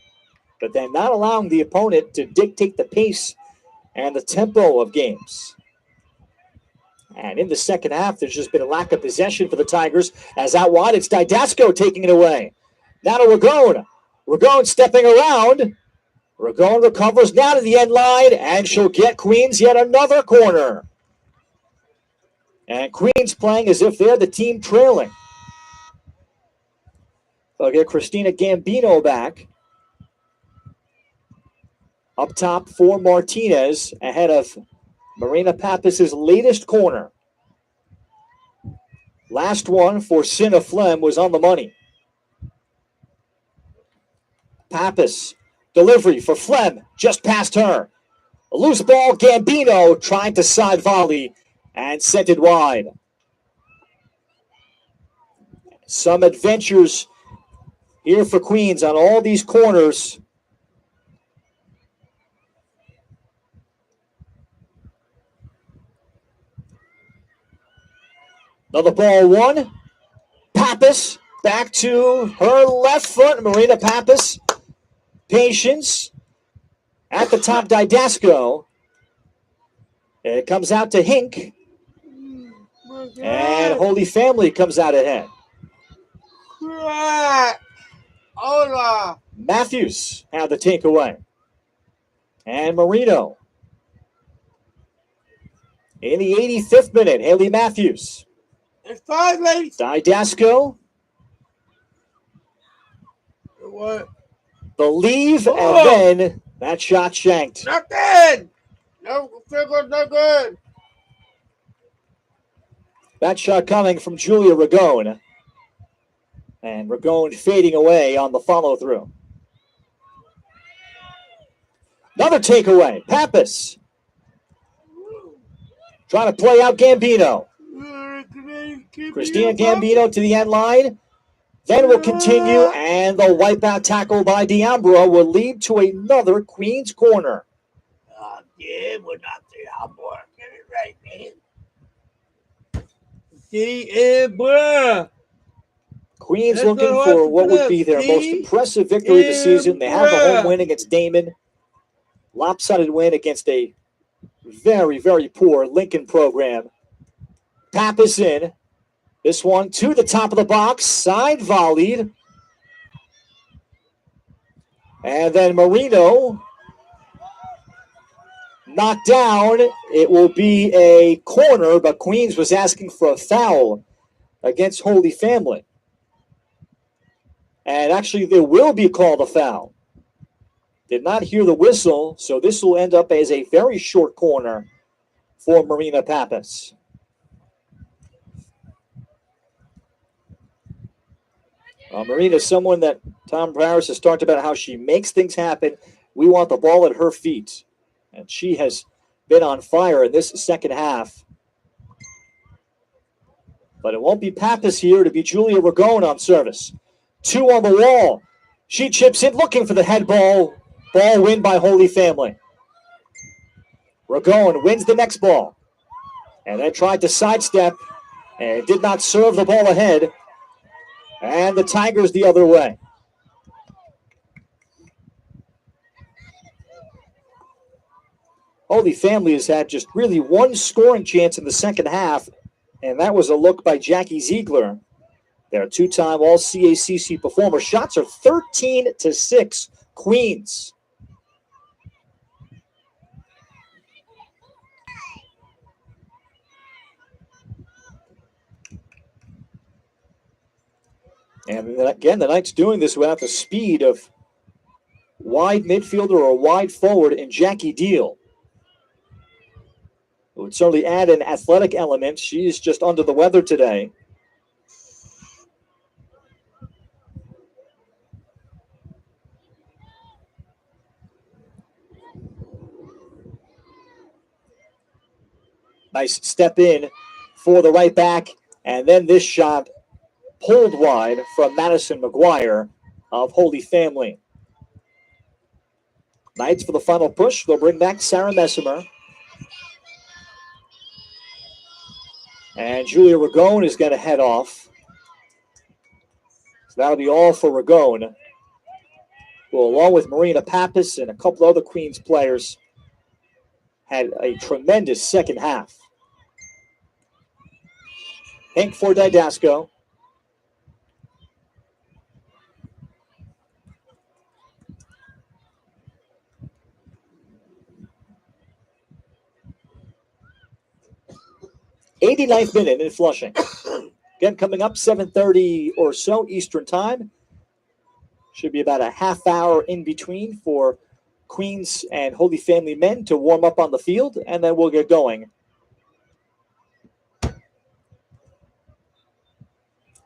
But then not allowing the opponent to dictate the pace and the tempo of games. And in the second half, there's just been a lack of possession for the Tigers. As out wide, it's Didasco taking it away. Now to Ragone. Ragone stepping around. Ragone recovers now to the end line, and she'll get Queens yet another corner. And Queens playing as if they're the team trailing. They'll get Christina Gambino back. Up top for Martinez, ahead of Marina Pappas' latest corner. Last one for Sina Flem was on the money. Pappas, delivery for Flem, just past her. A loose ball, Gambino trying to side volley and sent it wide. Some adventures here for Queens on all these corners. Another ball one. Pappas back to her left foot. Marina Pappas. Patience. At the top, Didasco. It comes out to Hink. And Holy Family comes out ahead. Hola. Matthews had the takeaway. And Marino. In the 85th minute, Haley Matthews. It's 5 late. Didasco. What? Believe, and then that shot shanked. Not good. No, Fickle's not good. That shot coming from Julia Ragone. And Ragone fading away on the follow-through. Another takeaway. Pappas trying to play out Gambino. Christina Gambino to the end line. Then will continue, and the wipeout tackle by Diambra will lead to another Queens corner. Yeah, we're not Diambra. Get it right, man. Diambra. Queens That's looking what for I what would be their most impressive victory of the season. They have the home win against Damon. Lopsided win against a very, very poor Lincoln program. Pappas in. This one to the top of the box. Side volleyed. And then Marino knocked down. It will be a corner, but Queens was asking for a foul against Holy Family. And actually, there will be called a foul. Did not hear the whistle, so this will end up as a very short corner for Marina Pappas. Marina is someone that Tom Paris has talked about how she makes things happen. We want the ball at her feet. And she has been on fire in this second half. But it won't be Pappas here to be Julia Ragone on service. 2 on the wall. She chips in looking for the head ball. Ball win by Holy Family. Ragone wins the next ball. And then tried to sidestep and did not serve the ball ahead. And the Tigers the other way. Holy Family has had just really one scoring chance in the second half, and that was a look by Jackie Ziegler. They're a 2-time All-CACC performer. Shots are 13-6, Queens. And again, the Knights doing this without the speed of wide midfielder or wide forward in Jackie Deal. It would certainly add an athletic element. She's just under the weather today. Nice step in for the right back. And then this shot pulled wide from Madison McGuire of Holy Family. Knights for the final push. They'll bring back Sarah Messimer. And Julia Ragone is going to head off. So that'll be all for Ragone, who, along with Marina Pappas and a couple other Queens players, had a tremendous second half. Hank for Didasco. '89th minute in Flushing. Again, coming up 7:30 or so Eastern time. Should be about a half hour in between for Queens and Holy Family men to warm up on the field, and then we'll get going.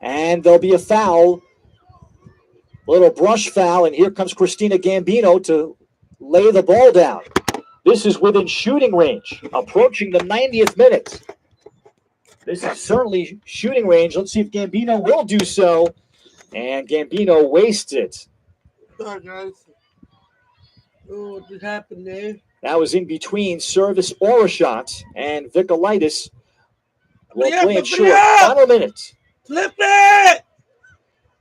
And there'll be a foul, little brush foul, and here comes Christina Gambino to lay the ball down. This is within shooting range, approaching the 90th minute. This is certainly shooting range. Let's see if Gambino will do so. And Gambino wastes it. Sorry, guys. Oh, what just happened there? That was in between service or a shot. And Vickalitis will play it short. Final minute. Flip it!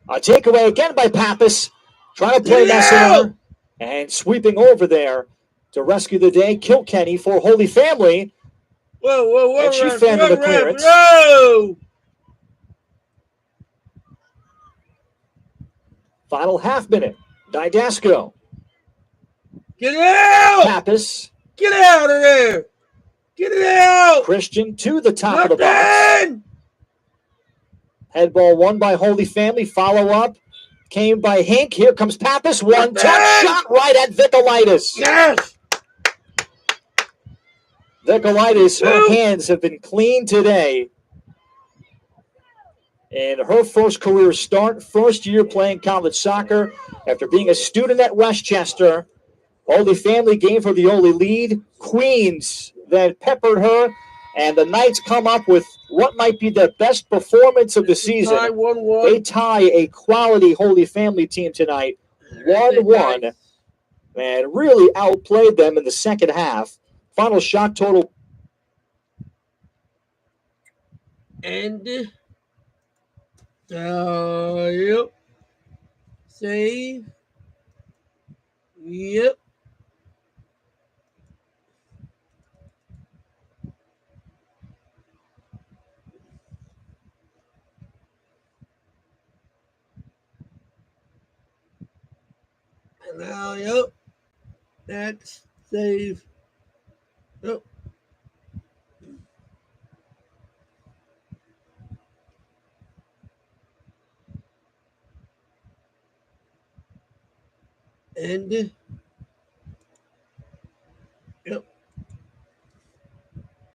A takeaway again by Pappas. Trying to play Messimer. And sweeping over there to rescue the day. Kilkenny for Holy Family. Whoa. And she fanned the clearance. Whoa! Final half minute. Didasco. Get out! Pappas. Get out of there! Get it out! Christian to the top of the box. Head ball won by Holy Family. Follow up came by Hank. Here comes Pappas. One touch shot right at Vickalitis. Yes! Vickalitis, her hands have been clean today. in her first career start, first year playing college soccer. After being a student at Westchester, Holy Family gave her the only lead. Queens then peppered her, and the Knights come up with what might be their best performance of the season. Tie 1-1. They tie a quality Holy Family team tonight, 1-1, and really outplayed them in the second half. Final shot total. And yep. Save. Yep. And now, yep. Next. Save. Yep. And yep.